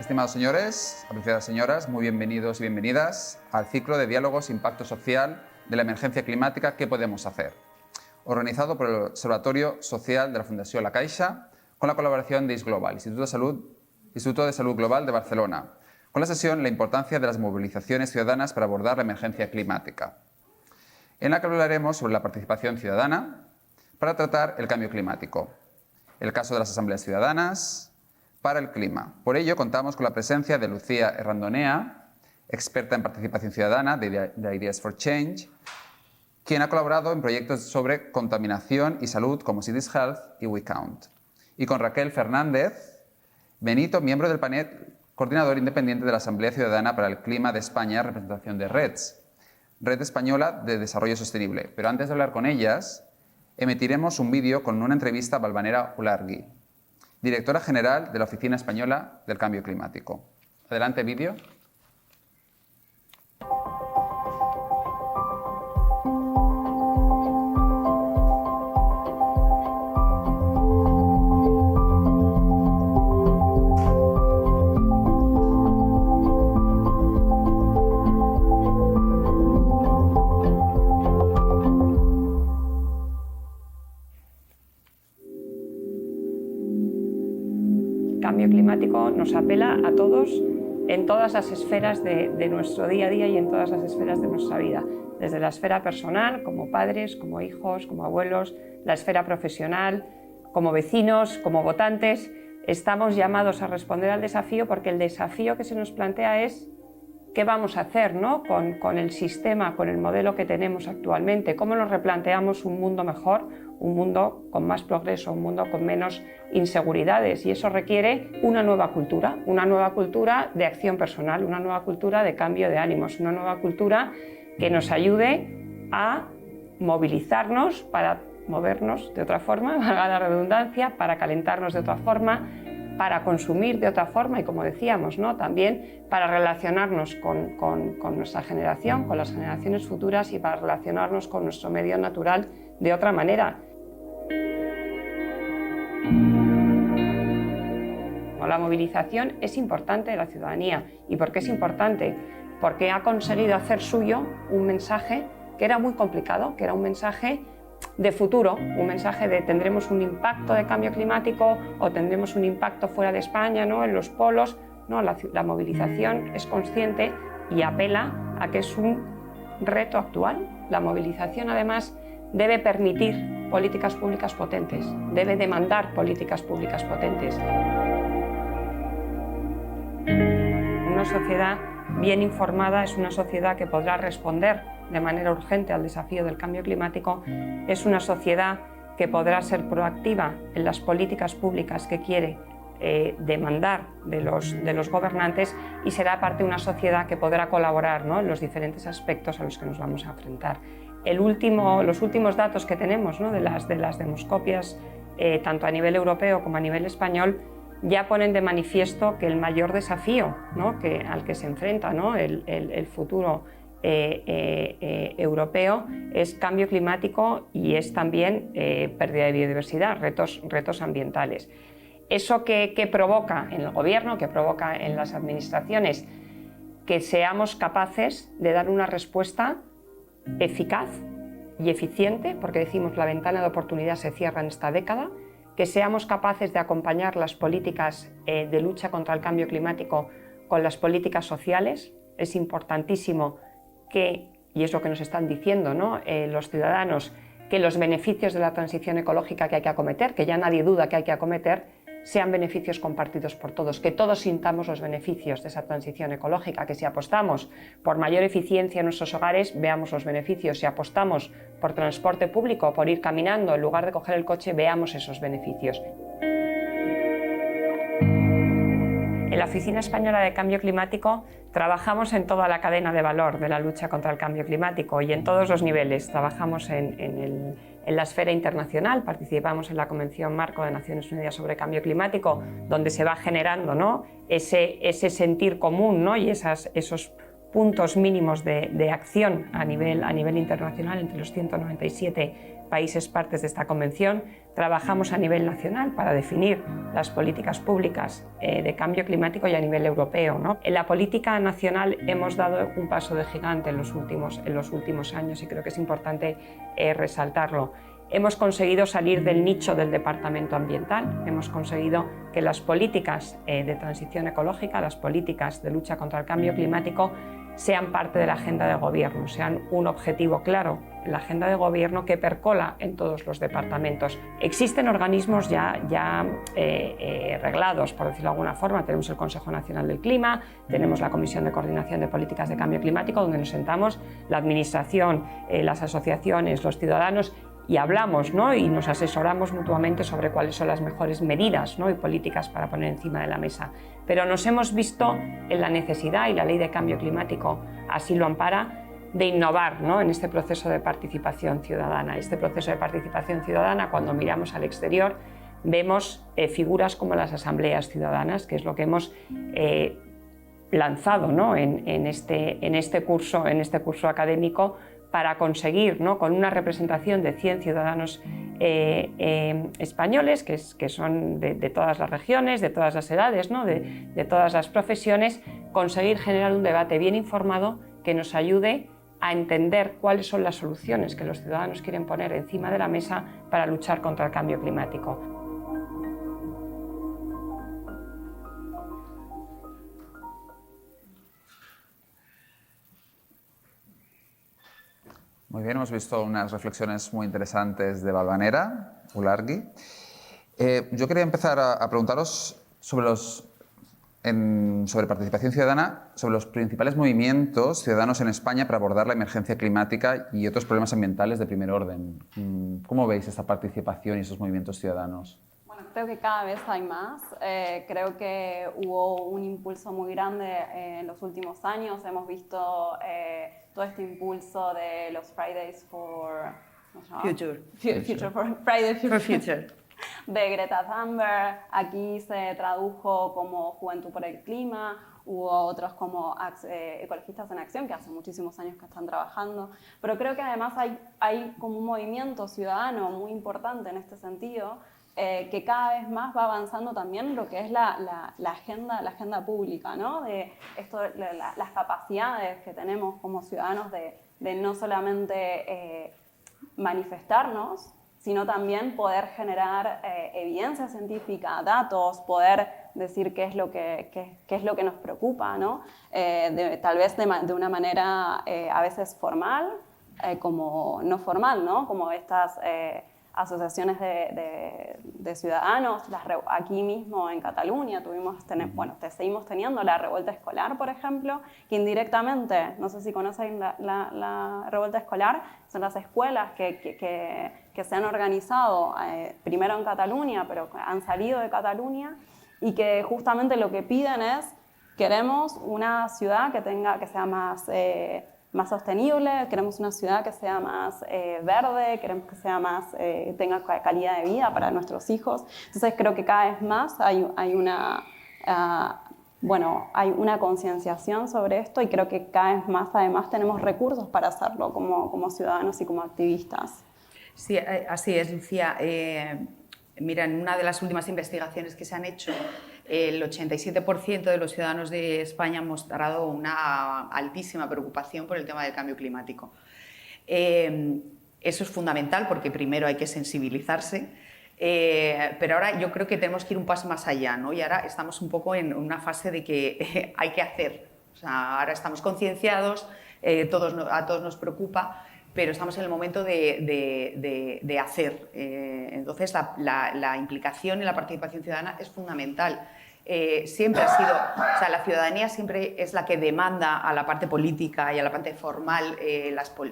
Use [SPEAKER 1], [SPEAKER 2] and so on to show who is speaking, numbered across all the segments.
[SPEAKER 1] estimados señores, apreciadas señoras, muy bienvenidos y bienvenidas al ciclo de diálogos Impacto Social de la Emergencia Climática ¿Qué podemos hacer?, organizado por el Observatorio Social de la Fundació La Caixa con la colaboración de IS Global, Instituto de Salud Global de Barcelona, con la sesión La importancia de las movilizaciones ciudadanas para abordar la emergencia climática, en la que hablaremos sobre la participación ciudadana para tratar el cambio climático, el caso de las asambleas ciudadanas para el clima. Por ello, contamos con la presencia de Lucía Errandonea, experta en participación ciudadana de Ideas for Change, quien ha colaborado en proyectos sobre contaminación y salud como Cities Health y We Count. Y con Raquel Fernández Benito, miembro del panel coordinador independiente de la Asamblea Ciudadana para el Clima de España, representación de REDS, Red Española de Desarrollo Sostenible. Pero antes de hablar con ellas, emitiremos un vídeo con una entrevista a Valvanera Ulargui, directora general de la Oficina Española del Cambio Climático. Adelante, vídeo.
[SPEAKER 2] Cambio climático nos apela a todos en todas las esferas de nuestro día a día y en todas las esferas de nuestra vida, desde la esfera personal, como padres, como hijos, como abuelos, la esfera profesional, como vecinos, como votantes. Estamos llamados a responder al desafío porque el desafío que se nos plantea es qué vamos a hacer, ¿no?, con el sistema, con el modelo que tenemos actualmente, cómo nos replanteamos un mundo mejor, un mundo con más progreso, un mundo con menos inseguridades, y eso requiere una nueva cultura de acción personal, una nueva cultura de cambio de ánimos, una nueva cultura que nos ayude a movilizarnos para movernos de otra forma, valga la redundancia, para calentarnos de otra forma, para consumir de otra forma y, como decíamos, ¿no?, también para relacionarnos con nuestra generación, con las generaciones futuras, y para relacionarnos con nuestro medio natural de otra manera. La movilización es importante de la ciudadanía. ¿Y por qué es importante? Porque ha conseguido hacer suyo un mensaje que era muy complicado, que era un mensaje de futuro, un mensaje de tendremos un impacto de cambio climático o tendremos un impacto fuera de España, ¿no?, en los polos. No, la movilización es consciente y apela a que es un reto actual. La movilización, además, debe permitir políticas públicas potentes, debe demandar políticas públicas potentes. Una sociedad bien informada es una sociedad que podrá responder de manera urgente al desafío del cambio climático, es una sociedad que podrá ser proactiva en las políticas públicas que quiere demandar de los gobernantes, y será parte de una sociedad que podrá colaborar, ¿no?, en los diferentes aspectos a los que nos vamos a enfrentar. Los últimos datos que tenemos, ¿no?, de las demoscopias, tanto a nivel europeo como a nivel español, ya ponen de manifiesto que el mayor desafío, ¿no?, al que se enfrenta, ¿no?, el futuro europeo es cambio climático y es también pérdida de biodiversidad, retos ambientales. Eso que provoca en el gobierno, que provoca en las administraciones, que seamos capaces de dar una respuesta eficaz y eficiente, porque decimos la ventana de oportunidad se cierra en esta década, que seamos capaces de acompañar las políticas de lucha contra el cambio climático con las políticas sociales. Es importantísimo y es lo que nos están diciendo, ¿no?, los ciudadanos, que los beneficios de la transición ecológica que hay que acometer, que ya nadie duda que hay que acometer, sean beneficios compartidos por todos, que todos sintamos los beneficios de esa transición ecológica, que si apostamos por mayor eficiencia en nuestros hogares, veamos los beneficios, si apostamos por transporte público, por ir caminando en lugar de coger el coche, veamos esos beneficios. En la Oficina Española de Cambio Climático trabajamos en toda la cadena de valor de la lucha contra el cambio climático y en todos los niveles. Trabajamos en la esfera internacional, participamos en la Convención Marco de Naciones Unidas sobre Cambio Climático, donde se va generando, ¿no?, ese sentir común, ¿no?, y esos puntos mínimos de acción a nivel internacional entre los 197 países partes de esta convención. Trabajamos a nivel nacional para definir las políticas públicas de cambio climático y a nivel europeo, ¿no? En la política nacional hemos dado un paso de gigante en los últimos años y creo que es importante resaltarlo. Hemos conseguido salir del nicho del departamento ambiental, hemos conseguido que las políticas de transición ecológica, las políticas de lucha contra el cambio climático sean parte de la agenda de gobierno, sean un objetivo claro en la agenda de gobierno que percola en todos los departamentos. Existen organismos ya reglados, por decirlo de alguna forma. Tenemos el Consejo Nacional del Clima, tenemos la Comisión de Coordinación de Políticas de Cambio Climático, donde nos sentamos la administración, las asociaciones, los ciudadanos, y hablamos, ¿no? Y nos asesoramos mutuamente sobre cuáles son las mejores medidas, ¿no? Y políticas para poner encima de la mesa. Pero nos hemos visto en la necesidad, y la Ley de Cambio Climático así lo ampara, de innovar, ¿no? En este proceso de participación ciudadana. Este proceso de participación ciudadana, cuando miramos al exterior, vemos figuras como las asambleas ciudadanas, que es lo que hemos lanzado, ¿no? en este curso académico, para conseguir, ¿no? Con una representación de 100 ciudadanos españoles, que son de todas las regiones, de todas las edades, ¿no? de todas las profesiones, conseguir generar un debate bien informado que nos ayude a entender cuáles son las soluciones que los ciudadanos quieren poner encima de la mesa para luchar contra el cambio climático.
[SPEAKER 1] Muy bien, hemos visto unas reflexiones muy interesantes de Valvanera, Ulargui. Yo quería empezar a preguntaros sobre participación ciudadana, sobre los principales movimientos ciudadanos en España para abordar la emergencia climática y otros problemas ambientales de primer orden. ¿Cómo veis esta participación y esos movimientos ciudadanos?
[SPEAKER 3] Bueno, creo que cada vez hay más. Creo que hubo un impulso muy grande en los últimos años. Hemos visto todo este impulso de los Fridays for
[SPEAKER 4] Future.
[SPEAKER 3] Fridays for
[SPEAKER 4] Future.
[SPEAKER 3] De Greta Thunberg. Aquí se tradujo como Juventud por el Clima. Hubo otros como Ecologistas en Acción, que hace muchísimos años que están trabajando. Pero creo que además hay como un movimiento ciudadano muy importante en este sentido, que cada vez más va avanzando también lo que es la agenda pública, ¿no? De las capacidades que tenemos como ciudadanos de no solamente manifestarnos, sino también poder generar evidencia científica, datos, poder decir qué es lo que nos preocupa, ¿no? Tal vez de una manera a veces formal, como no formal, ¿no? Como estas asociaciones de ciudadanos. Aquí mismo en Cataluña seguimos teniendo la revuelta escolar, por ejemplo, que indirectamente, no sé si conocen la revuelta escolar, son las escuelas que se han organizado primero en Cataluña, pero han salido de Cataluña, y que justamente lo que piden es: queremos una ciudad que sea más sostenible, queremos una ciudad que sea más verde, queremos que sea tenga calidad de vida para nuestros hijos. Entonces creo que cada vez más hay una concienciación sobre esto, y creo que cada vez más además tenemos recursos para hacerlo como ciudadanos y como activistas.
[SPEAKER 4] Sí, así es, Lucía. Mira, en una de las últimas investigaciones que se han hecho, el 87% de los ciudadanos de España han mostrado una altísima preocupación por el tema del cambio climático. Eso es fundamental, porque primero hay que sensibilizarse, pero ahora yo creo que tenemos que ir un paso más allá, ¿no? Y ahora estamos un poco en una fase de que hay que hacer. O sea, ahora estamos concienciados, a todos nos preocupa, pero estamos en el momento de hacer. Entonces, la implicación y la participación ciudadana es fundamental. Siempre ha sido, o sea, la ciudadanía siempre es la que demanda a la parte política y a la parte formal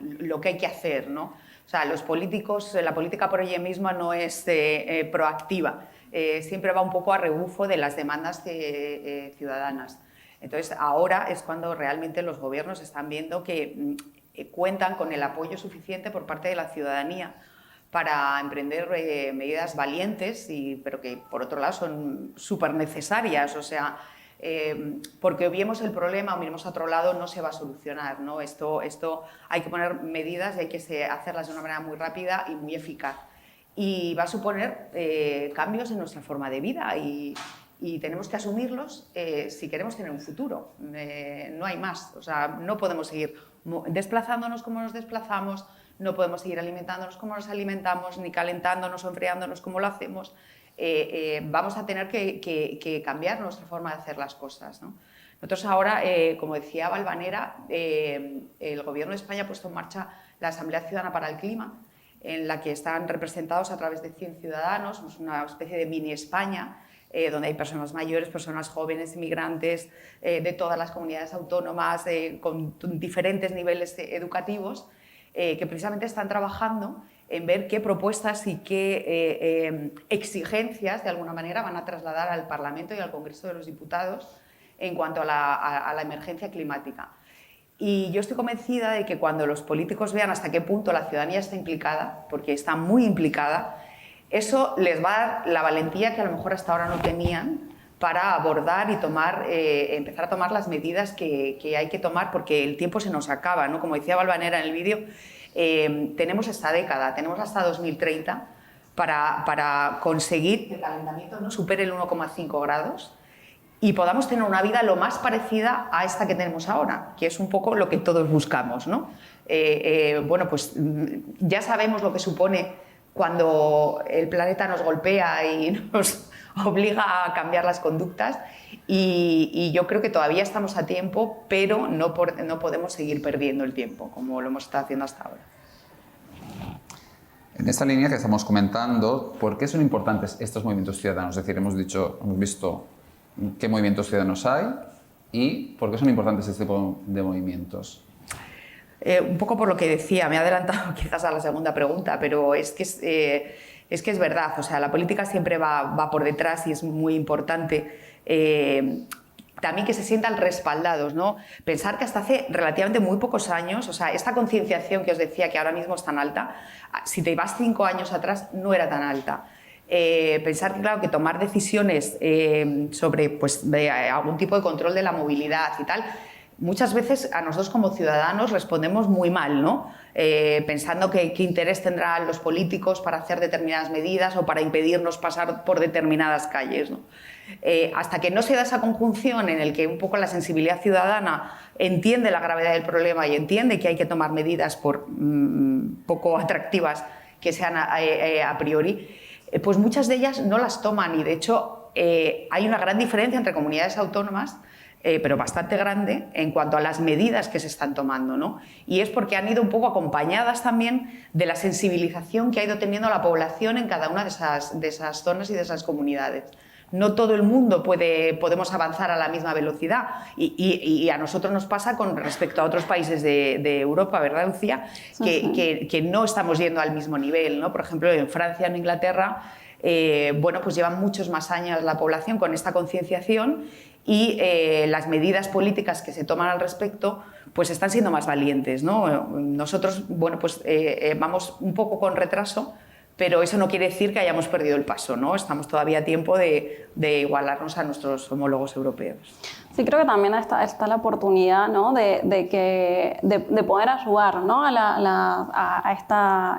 [SPEAKER 4] lo que hay que hacer, ¿no? O sea, los políticos, la política por ella misma no es proactiva, siempre va un poco a rebufo de las demandas ciudadanas. Entonces, ahora es cuando realmente los gobiernos están viendo que cuentan con el apoyo suficiente por parte de la ciudadanía para emprender medidas valientes, pero que por otro lado son súper necesarias. O sea, porque obviemos el problema o miremos a otro lado no se va a solucionar, ¿no? Esto hay que poner medidas y hay que hacerlas de una manera muy rápida y muy eficaz. Y va a suponer cambios en nuestra forma de vida y tenemos que asumirlos si queremos tener un futuro. No hay más. O sea, no podemos seguir desplazándonos como nos desplazamos, no podemos seguir alimentándonos como nos alimentamos, ni calentándonos o enfriándonos como lo hacemos. Vamos a tener que cambiar nuestra forma de hacer las cosas, ¿no? Nosotros ahora, como decía Valvanera, el Gobierno de España ha puesto en marcha la Asamblea Ciudadana para el Clima, en la que están representados a través de 100 ciudadanos, es una especie de mini España, donde hay personas mayores, personas jóvenes, inmigrantes, de todas las comunidades autónomas, con diferentes niveles educativos, que precisamente están trabajando en ver qué propuestas y qué exigencias, de alguna manera, van a trasladar al Parlamento y al Congreso de los Diputados en cuanto a la emergencia climática. Y yo estoy convencida de que cuando los políticos vean hasta qué punto la ciudadanía está implicada, porque está muy implicada, eso les va a dar la valentía que a lo mejor hasta ahora no tenían para abordar y empezar a tomar las medidas que hay que tomar, porque el tiempo se nos acaba, ¿no? Como decía Valvanera en el vídeo, tenemos esta década, tenemos hasta 2030 para conseguir que el calentamiento no supere el 1,5 grados y podamos tener una vida lo más parecida a esta que tenemos ahora, que es un poco lo que todos buscamos, ¿no? Bueno, pues ya sabemos lo que supone cuando el planeta nos golpea y nos obliga a cambiar las conductas y yo creo que todavía estamos a tiempo, pero no podemos seguir perdiendo el tiempo como lo hemos estado haciendo hasta ahora.
[SPEAKER 1] En esta línea que estamos comentando, ¿por qué son importantes estos movimientos ciudadanos? Es decir, hemos visto qué movimientos ciudadanos hay y por qué son importantes este tipo de movimientos.
[SPEAKER 4] Un poco por lo que decía, me he adelantado quizás a la segunda pregunta, pero es que es verdad, o sea, la política siempre va por detrás y es muy importante también que se sientan respaldados, ¿no? Pensar que hasta hace relativamente muy pocos años, o sea, esta concienciación que os decía que ahora mismo es tan alta, si te vas 5 años atrás no era tan alta. Pensar que, claro, que tomar decisiones sobre pues, algún tipo de control de la movilidad y tal, muchas veces a nosotros como ciudadanos respondemos muy mal, ¿no? Pensando qué interés tendrán los políticos para hacer determinadas medidas o para impedirnos pasar por determinadas calles, ¿no? Hasta que no se da esa conjunción en el que un poco la sensibilidad ciudadana entiende la gravedad del problema y entiende que hay que tomar medidas por poco atractivas que sean a priori, pues muchas de ellas no las toman y de hecho hay una gran diferencia entre comunidades autónomas, pero bastante grande en cuanto a las medidas que se están tomando, ¿no? Y es porque han ido un poco acompañadas también de la sensibilización que ha ido teniendo la población en cada una de esas zonas y de esas comunidades. No todo el mundo podemos avanzar a la misma velocidad y a nosotros nos pasa con respecto a otros países de Europa, ¿verdad, Lucía? Que no estamos yendo al mismo nivel, ¿no? Por ejemplo, en Francia, en Inglaterra, bueno, pues llevan muchos más años la población con esta concienciación y las medidas políticas que se toman al respecto pues están siendo más valientes, ¿no? Nosotros, bueno, pues vamos un poco con retraso, pero eso no quiere decir que hayamos perdido el paso, ¿no? Estamos todavía a tiempo de igualarnos a nuestros homólogos europeos.
[SPEAKER 3] Sí, creo que también está la oportunidad, ¿no? de poder ayudar, ¿no? a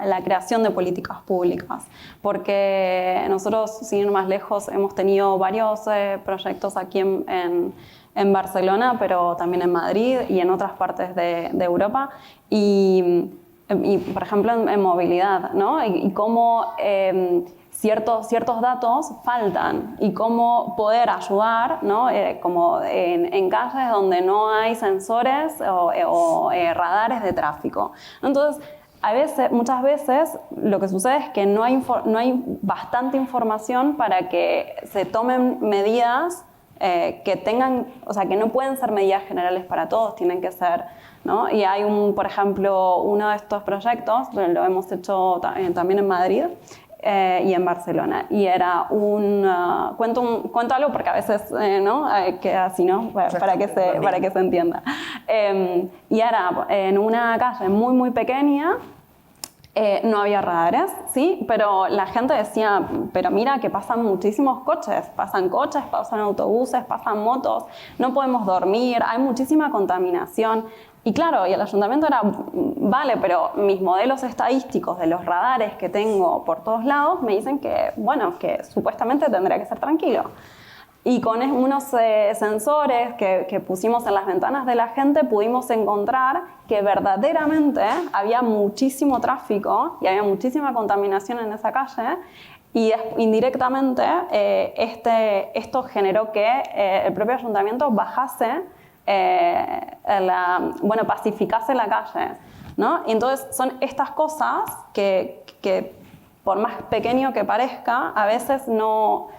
[SPEAKER 3] la creación de políticas públicas, porque nosotros, sin ir más lejos, hemos tenido varios proyectos aquí en Barcelona, pero también en Madrid y en otras partes de Europa, y por ejemplo en movilidad, ¿no? Y cómo ciertos datos faltan y cómo poder ayudar, ¿no? Como en calles donde no hay sensores o radares de tráfico. Entonces, muchas veces lo que sucede es que no hay bastante información para que se tomen medidas que tengan, o sea, que no pueden ser medidas generales para todos, tienen que ser, ¿no? Y hay por ejemplo, uno de estos proyectos, lo hemos hecho también en Madrid y en Barcelona, y era cuento algo porque a veces ¿no? queda así, ¿no? para que se entienda. Y era en una calle muy muy pequeña, No había radares, sí, pero la gente decía, pero mira que pasan muchísimos coches, pasan autobuses, pasan motos, no podemos dormir, hay muchísima contaminación. Y claro, y el ayuntamiento era, vale, pero mis modelos estadísticos de los radares que tengo por todos lados me dicen que, bueno, que supuestamente tendría que ser tranquilo. Y con unos sensores que pusimos en las ventanas de la gente pudimos encontrar que verdaderamente había muchísimo tráfico y había muchísima contaminación en esa calle y indirectamente esto generó que el propio ayuntamiento bajase, pacificase la calle, ¿no? Y entonces son estas cosas que por más pequeño que parezca, a veces no...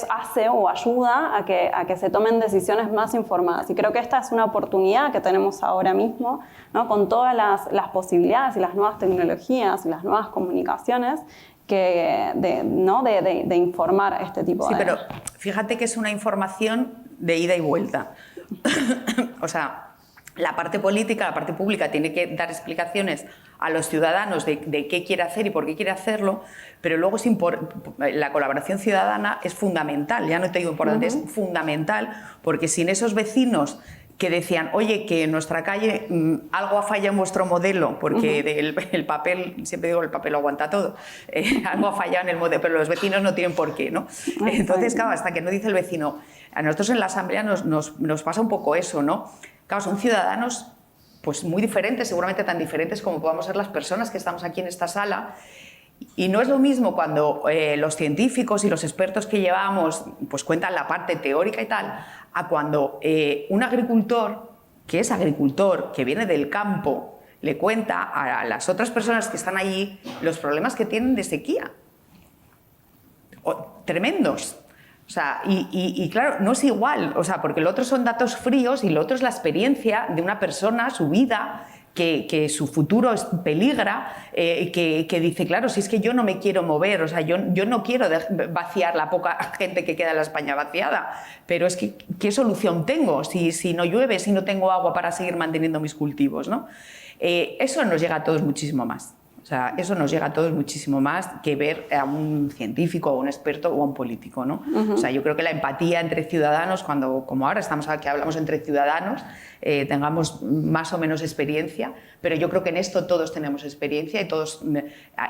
[SPEAKER 3] hace o ayuda a que se tomen decisiones más informadas. Y creo que esta es una oportunidad que tenemos ahora mismo, ¿no? Con todas las posibilidades y las nuevas tecnologías y las nuevas comunicaciones de informar este tipo de...
[SPEAKER 4] Sí, pero fíjate que es una información de ida y vuelta. O sea, la parte política, la parte pública tiene que dar explicaciones a los ciudadanos de qué quiere hacer y por qué quiere hacerlo, pero luego la colaboración ciudadana es fundamental, ya no te digo importante, es fundamental, porque sin esos vecinos que decían, oye, que en nuestra calle algo ha fallado en vuestro modelo, porque el papel, siempre digo, el papel lo aguanta todo, algo ha fallado en el modelo, pero los vecinos no tienen por qué, ¿no? Entonces, claro, hasta que no dice el vecino, a nosotros en la asamblea nos pasa un poco eso, ¿no? Claro, son ciudadanos pues muy diferentes, seguramente tan diferentes como podamos ser las personas que estamos aquí en esta sala. Y no es lo mismo cuando los científicos y los expertos que llevamos pues cuentan la parte teórica y tal, a cuando un agricultor, que es agricultor, que viene del campo, le cuenta a las otras personas que están allí los problemas que tienen de sequía. Tremendos. O sea, y claro, no es igual, o sea, porque lo otro son datos fríos y lo otro es la experiencia de una persona, su vida, que su futuro peligra, que dice, claro, si es que yo no me quiero mover, o sea, yo no quiero vaciar la poca gente que queda en la España vaciada, pero es que, ¿qué solución tengo si no llueve, si no tengo agua para seguir manteniendo mis cultivos, ¿no? Eso nos llega a todos muchísimo más. O sea, eso nos llega a todos muchísimo más que ver a un científico, a un experto o a un político, ¿no? O sea, yo creo que la empatía entre ciudadanos, como ahora estamos aquí, hablamos entre ciudadanos, tengamos más o menos experiencia, pero yo creo que en esto todos tenemos experiencia y todos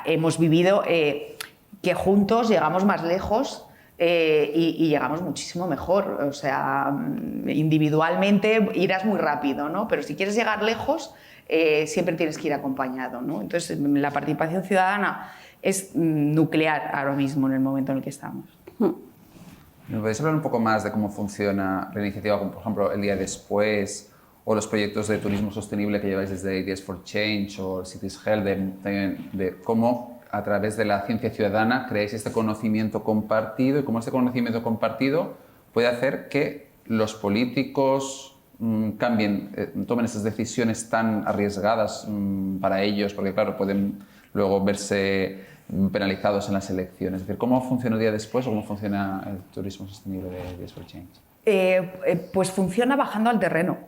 [SPEAKER 4] hemos vivido que juntos llegamos más lejos y llegamos muchísimo mejor. O sea, individualmente irás muy rápido, ¿no? Pero si quieres llegar lejos, siempre tienes que ir acompañado, ¿no? Entonces, la participación ciudadana es nuclear ahora mismo en el momento en el que estamos.
[SPEAKER 1] ¿Me podéis hablar un poco más de cómo funciona la iniciativa, como por ejemplo el día después, o los proyectos de turismo sostenible que lleváis desde Ideas for Change o Cities Health, de cómo a través de la ciencia ciudadana creáis este conocimiento compartido y cómo este conocimiento compartido puede hacer que los políticos cambien, tomen esas decisiones tan arriesgadas para ellos, porque claro, pueden luego verse penalizados en las elecciones? Es decir, ¿cómo funciona el día después o cómo funciona el turismo sostenible de Ideas for Change?
[SPEAKER 4] Pues funciona bajando al terreno.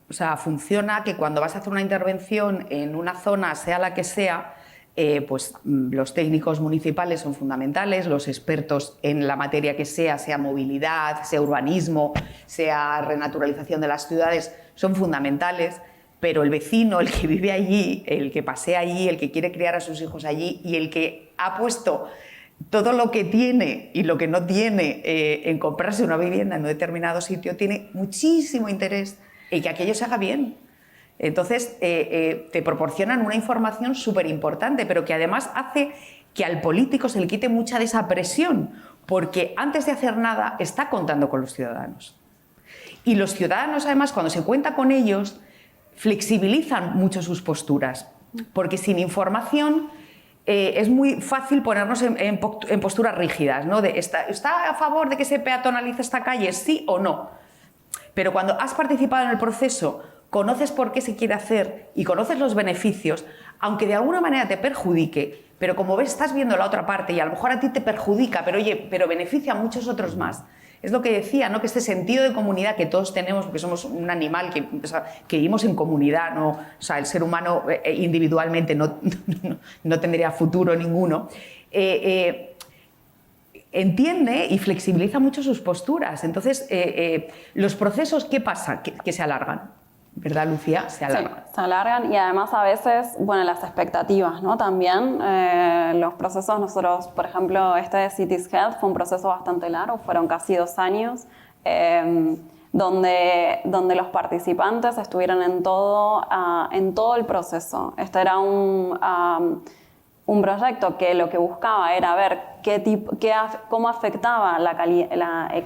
[SPEAKER 4] O sea, funciona que cuando vas a hacer una intervención en una zona, sea la que sea, pues los técnicos municipales son fundamentales, los expertos en la materia que sea movilidad, sea urbanismo, sea renaturalización de las ciudades, son fundamentales, pero el vecino, el que vive allí, el que pasea allí, el que quiere criar a sus hijos allí y el que ha puesto todo lo que tiene y lo que no tiene en comprarse una vivienda en un determinado sitio, tiene muchísimo interés en que aquello se haga bien. Entonces, te proporcionan una información súper importante, pero que además hace que al político se le quite mucha de esa presión, porque antes de hacer nada está contando con los ciudadanos. Y los ciudadanos, además, cuando se cuenta con ellos, flexibilizan mucho sus posturas, porque sin información es muy fácil ponernos en posturas rígidas, ¿no? ¿Está a favor de que se peatonalice esta calle? ¿Sí o no? Pero cuando has participado en el proceso, conoces por qué se quiere hacer y conoces los beneficios, aunque de alguna manera te perjudique, pero como ves, estás viendo la otra parte y a lo mejor a ti te perjudica, pero oye, pero beneficia a muchos otros más. Es lo que decía, ¿no? Que este sentido de comunidad que todos tenemos, porque somos un animal que vivimos en comunidad, ¿no? O sea, el ser humano individualmente no tendría futuro ninguno. Entiende y flexibiliza mucho sus posturas. Entonces, los procesos, ¿qué pasa? Que se alargan, ¿verdad, Lucía? Se alargan.
[SPEAKER 3] Sí, se alargan y además a veces, bueno, las expectativas, ¿no? También los procesos, nosotros, por ejemplo, este de Cities Health fue un proceso bastante largo, fueron casi 2 años, donde los participantes estuvieron en todo el proceso. Este era un proyecto que lo que buscaba era ver cómo afectaba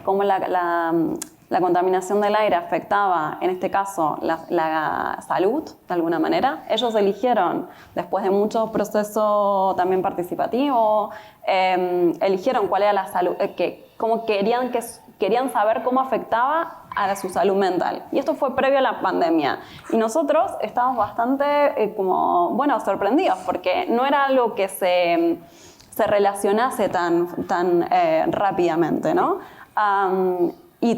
[SPEAKER 3] cómo la contaminación del aire afectaba, en este caso, la salud, de alguna manera. Ellos eligieron, después de mucho proceso también participativo, eligieron cuál era la salud, querían saber cómo afectaba a su salud mental. Y esto fue previo a la pandemia. Y nosotros estábamos bastante sorprendidos, porque no era algo que se relacionase tan rápidamente, ¿no? Y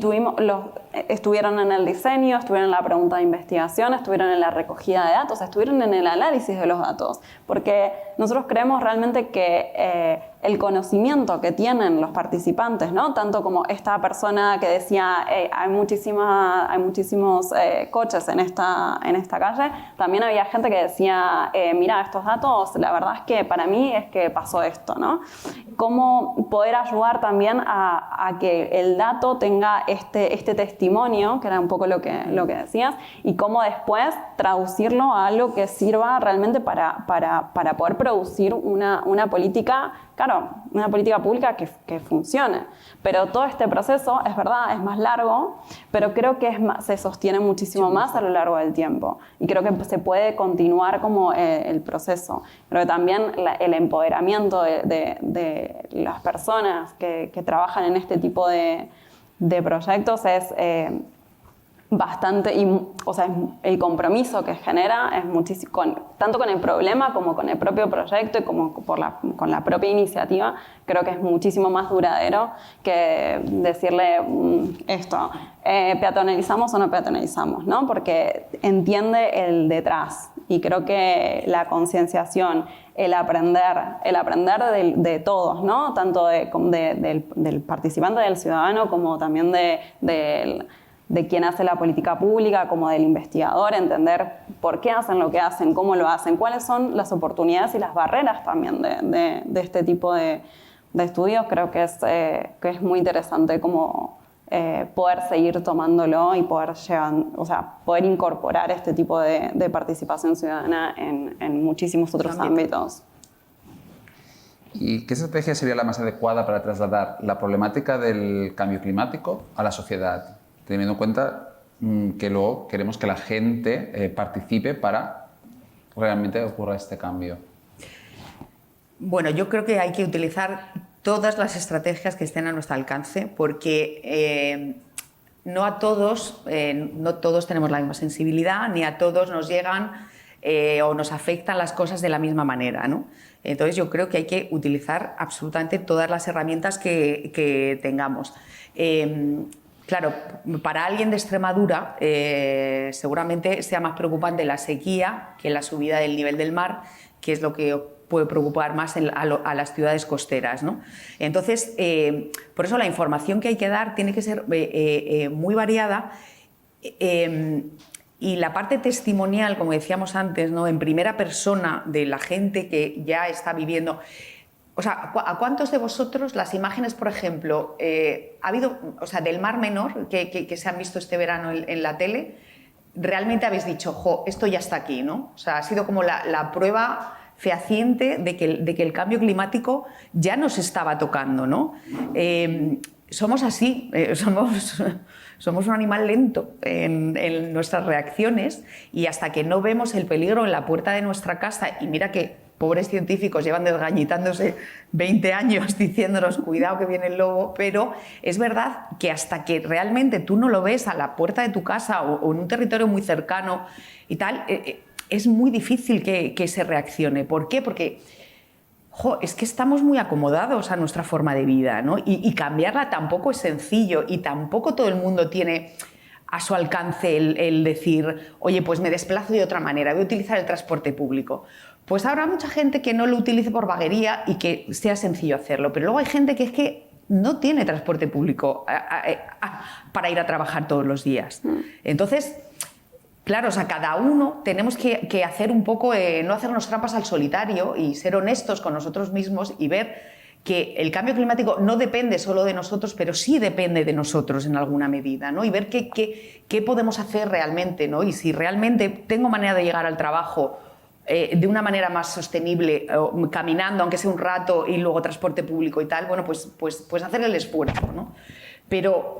[SPEAKER 3] estuvieron en el diseño, estuvieron en la pregunta de investigación, estuvieron en la recogida de datos, estuvieron en el análisis de los datos, porque nosotros creemos realmente que el conocimiento que tienen los participantes, ¿no? Tanto como esta persona que decía hay muchísimos coches en esta calle, también había gente que decía mira, estos datos, la verdad es que para mí es que pasó esto, ¿no? Cómo poder ayudar también a que el dato tenga este testimonio, que era un poco lo que decías, y cómo después traducirlo a algo que sirva realmente para poder producir una política, claro, una política pública que funcione. Pero todo este proceso, es verdad, es más largo, pero creo que se sostiene muchísimo más a lo largo del tiempo. Y creo que se puede continuar como el proceso. Creo que también el empoderamiento de las personas que trabajan en este tipo de proyectos es bastante, el compromiso que genera es muchísimo, tanto con el problema como con el propio proyecto y como con la propia iniciativa. Creo que es muchísimo más duradero que decirle esto, peatonalizamos o no peatonalizamos, ¿no? Porque entiende el detrás, y creo que la concienciación, el aprender de todos, ¿no? Tanto del participante, del ciudadano, como también de quien hace la política pública, como del investigador, entender por qué hacen lo que hacen, cómo lo hacen, cuáles son las oportunidades y las barreras también de este tipo de estudios. Creo que es muy interesante como poder seguir tomándolo y poder incorporar este tipo de participación ciudadana en muchísimos otros ámbitos.
[SPEAKER 1] ¿Y qué estrategia sería la más adecuada para trasladar la problemática del cambio climático a la sociedad, teniendo en cuenta que luego queremos que la gente participe para realmente ocurra este cambio?
[SPEAKER 4] Bueno, yo creo que hay que utilizar todas las estrategias que estén a nuestro alcance, porque no todos tenemos la misma sensibilidad, ni a todos nos llegan o nos afectan las cosas de la misma manera, ¿no? Entonces yo creo que hay que utilizar absolutamente todas las herramientas que tengamos. Claro, para alguien de Extremadura seguramente sea más preocupante la sequía que la subida del nivel del mar, que es lo que puede preocupar más a las ciudades costeras, ¿no? Entonces, por eso la información que hay que dar tiene que ser muy variada, y la parte testimonial, como decíamos antes, ¿no? En primera persona de la gente que ya está viviendo. O sea, ¿a cuántos de vosotros las imágenes, por ejemplo, ha habido, del Mar Menor que se han visto este verano en la tele, realmente habéis dicho, jo, esto ya está aquí, ¿no? O sea, ha sido como la prueba fehaciente de que el cambio climático ya nos estaba tocando, ¿no? Somos así, somos un animal lento en nuestras reacciones, y hasta que no vemos el peligro en la puerta de nuestra casa, y mira que pobres científicos llevan desgañitándose 20 años diciéndonos cuidado que viene el lobo, pero es verdad que hasta que realmente tú no lo ves a la puerta de tu casa o en un territorio muy cercano y tal, es muy difícil que se reaccione. ¿Por qué? Porque es que estamos muy acomodados a nuestra forma de vida, ¿no? Y cambiarla tampoco es sencillo y tampoco todo el mundo tiene a su alcance el decir, oye, pues me desplazo de otra manera, voy a utilizar el transporte público. Pues habrá mucha gente que no lo utilice por vaguería y que sea sencillo hacerlo, pero luego hay gente que es que no tiene transporte público para ir a trabajar todos los días. Entonces, claro, o sea, cada uno tenemos que hacer un poco, no hacernos trampas al solitario y ser honestos con nosotros mismos y ver que el cambio climático no depende solo de nosotros, pero sí depende de nosotros en alguna medida, ¿no? Y ver qué podemos hacer realmente, ¿no? Y si realmente tengo manera de llegar al trabajo de una manera más sostenible, caminando, aunque sea un rato, y luego transporte público y tal, bueno, pues hacer el esfuerzo, ¿no? Pero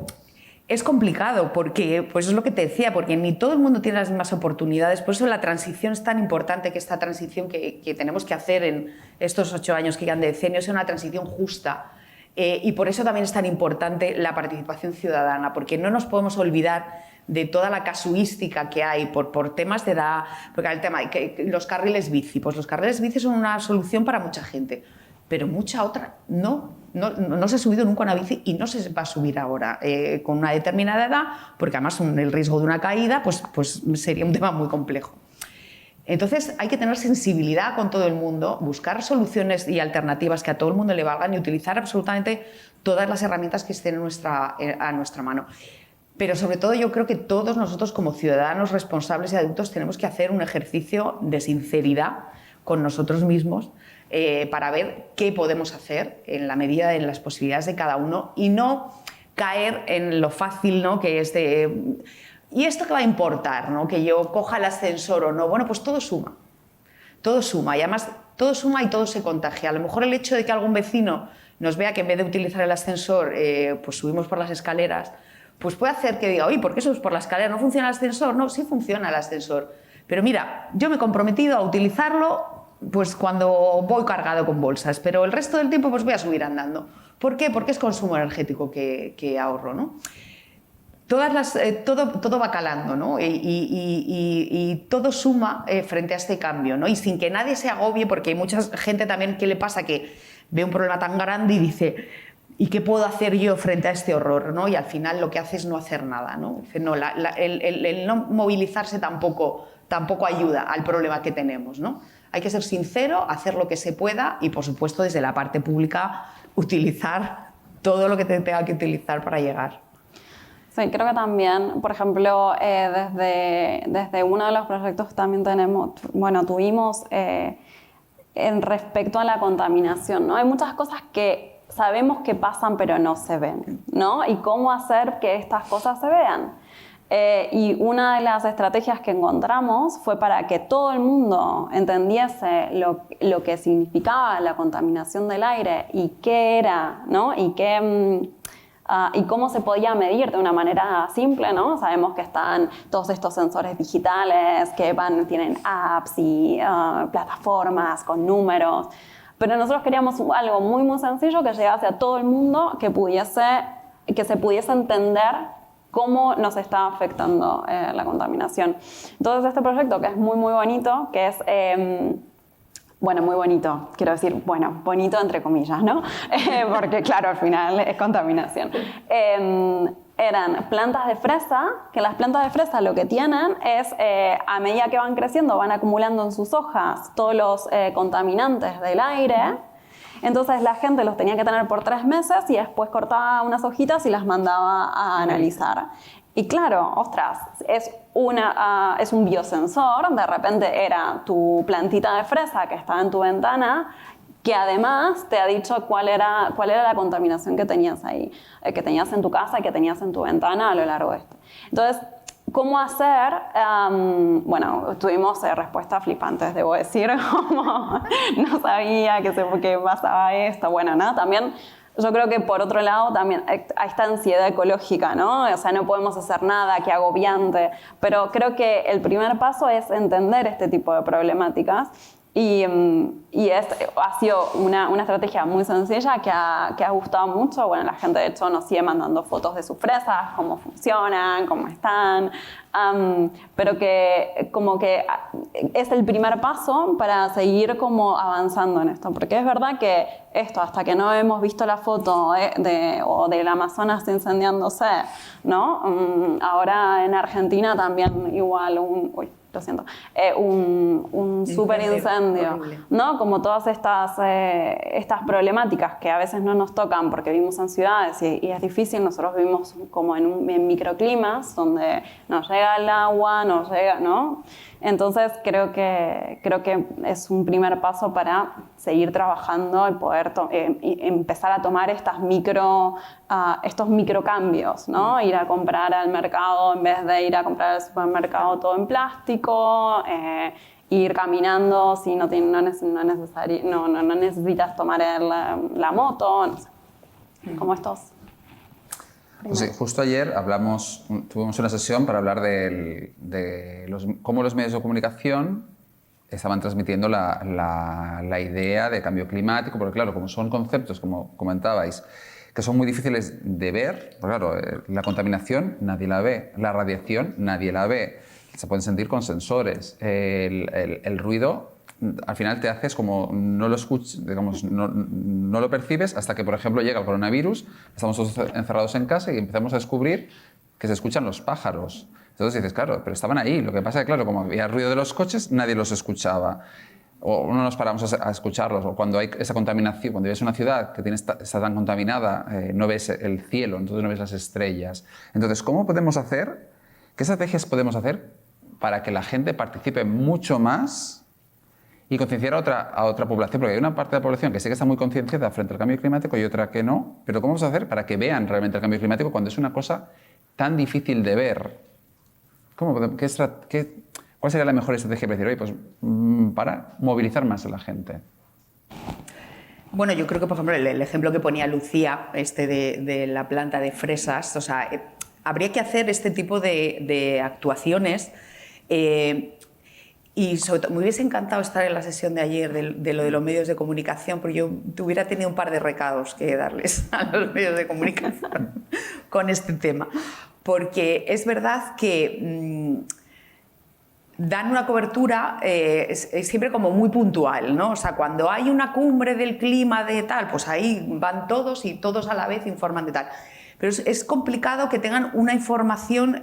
[SPEAKER 4] es complicado porque, pues es lo que te decía, porque ni todo el mundo tiene las mismas oportunidades, por eso la transición es tan importante, que esta transición que tenemos que hacer en estos 8 años que quedan de decenio sea una transición justa, y por eso también es tan importante la participación ciudadana, porque no nos podemos olvidar de toda la casuística que hay por temas de edad, porque el tema los carriles bici, pues los carriles bici son una solución para mucha gente, pero mucha otra no se ha subido nunca a una bici y no se va a subir ahora con una determinada edad, porque además el riesgo de una caída pues sería un tema muy complejo. Entonces hay que tener sensibilidad con todo el mundo, buscar soluciones y alternativas que a todo el mundo le valgan y utilizar absolutamente todas las herramientas que estén a nuestra mano. Pero sobre todo yo creo que todos nosotros como ciudadanos responsables y adultos tenemos que hacer un ejercicio de sinceridad con nosotros mismos para ver qué podemos hacer en la medida de las posibilidades de cada uno y no caer en lo fácil, ¿no? Que es de... ¿Y esto qué va a importar, ¿no? Que yo coja el ascensor o no. Bueno, pues todo suma. Todo suma y además todo suma y todo se contagia. A lo mejor el hecho de que algún vecino nos vea que en vez de utilizar el ascensor pues subimos por las escaleras, pues puede hacer que diga, oye, ¿por qué subes por la escalera? ¿No funciona el ascensor? No, sí funciona el ascensor. Pero mira, yo me he comprometido a utilizarlo pues cuando voy cargado con bolsas, pero el resto del tiempo pues voy a subir andando. ¿Por qué? Porque es consumo energético que ahorro, ¿no? Todo va calando, ¿no? Y todo suma frente a este cambio, ¿no? Y sin que nadie se agobie, porque hay mucha gente también que le pasa que ve un problema tan grande y dice, ¿y qué puedo hacer yo frente a este horror, ¿no? Y al final lo que hace es no hacer nada, ¿no? Dice, no, el no movilizarse tampoco ayuda al problema que tenemos, ¿no? Hay que ser sincero, hacer lo que se pueda y, por supuesto, desde la parte pública, utilizar todo lo que tenga que utilizar para llegar.
[SPEAKER 3] Sí, creo que también, por ejemplo, desde uno de los proyectos que también tuvimos en respecto a la contaminación, ¿no? Hay muchas cosas que sabemos que pasan pero no se ven, ¿no? Y cómo hacer que estas cosas se vean. Y una de las estrategias que encontramos fue para que todo el mundo entendiese lo que significaba la contaminación del aire y qué era, ¿no? Y cómo se podía medir de una manera simple, ¿no? Sabemos que están todos estos sensores digitales que tienen apps y plataformas con números, pero nosotros queríamos algo muy, muy sencillo que llegase a todo el mundo, que se pudiese entender cómo nos está afectando la contaminación. Entonces este proyecto, que es muy, muy bonito, que es... muy bonito, quiero decir, bonito entre comillas, ¿no? Porque claro, al final es contaminación. Eran plantas de fresa, que las plantas de fresa lo que tienen es, a medida que van creciendo, van acumulando en sus hojas todos los contaminantes del aire. Entonces la gente los tenía que tener por 3 meses y después cortaba unas hojitas y las mandaba a analizar. Y claro, ostras, es un biosensor, de repente era tu plantita de fresa que estaba en tu ventana, que además te ha dicho cuál era la contaminación que tenías ahí, que tenías en tu casa y que tenías en tu ventana a lo largo de esto. Entonces, ¿cómo hacer? Tuvimos respuestas flipantes, debo decir, como no sabía que pasaba esto. Bueno, ¿no? También yo creo que por otro lado también hay esta ansiedad ecológica, ¿no? O sea, no podemos hacer nada, qué agobiante. Pero creo que el primer paso es entender este tipo de problemáticas Ha sido una estrategia muy sencilla que ha gustado mucho. Bueno, la gente de hecho nos sigue mandando fotos de sus fresas, cómo funcionan, cómo están, pero que como que es el primer paso para seguir como avanzando en esto, porque es verdad que esto, hasta que no hemos visto la foto del Amazonas incendiándose, ¿no? Ahora en Argentina también igual lo siento, un súper incendio, ¿no? Como todas estas problemáticas que a veces no nos tocan porque vivimos en ciudades y es difícil. Nosotros vivimos como en microclimas donde nos llega el agua, nos llega, ¿no? Entonces creo que es un primer paso para seguir trabajando y poder empezar a tomar estos microcambios, ¿no? Ir a comprar al mercado en vez de ir a comprar al supermercado todo en plástico, ir caminando si no necesitas tomar la moto, no sé, como estos.
[SPEAKER 1] Pues sí, justo ayer tuvimos una sesión para hablar cómo los medios de comunicación estaban transmitiendo la idea de cambio climático, porque claro, como son conceptos, como comentabais, que son muy difíciles de ver, pues claro, la contaminación nadie la ve, la radiación nadie la ve, se pueden sentir con sensores, el ruido al final te haces como no lo escuchas, digamos, no lo percibes hasta que, por ejemplo, llega el coronavirus, estamos todos encerrados en casa y empezamos a descubrir que se escuchan los pájaros. Entonces dices, claro, pero estaban ahí. Lo que pasa es que, claro, como había ruido de los coches, nadie los escuchaba. O no nos paramos a escucharlos. O cuando hay esa contaminación, cuando vives en una ciudad que está tan contaminada, no ves el cielo, entonces no ves las estrellas. Entonces, ¿cómo podemos hacer? ¿Qué estrategias podemos hacer para que la gente participe mucho más y concienciar a otra población? Porque hay una parte de la población que sí que está muy concienciada frente al cambio climático y otra que no. Pero ¿cómo vamos a hacer para que vean realmente el cambio climático cuando es una cosa tan difícil de ver? ¿Cuál sería la mejor estrategia para decir, oye, pues para movilizar más a la gente?
[SPEAKER 4] Bueno, yo creo que, por ejemplo, el ejemplo que ponía Lucía, de la planta de fresas, o sea, habría que hacer este tipo de actuaciones. Y sobre todo, me hubiese encantado estar en la sesión de ayer de lo de los medios de comunicación, porque yo hubiera tenido un par de recados que darles a los medios de comunicación con este tema. Porque es verdad que dan una cobertura es siempre como muy puntual, ¿no? O sea, cuando hay una cumbre del clima de tal, pues ahí van todos y todos a la vez informan de tal. Pero es complicado que tengan una información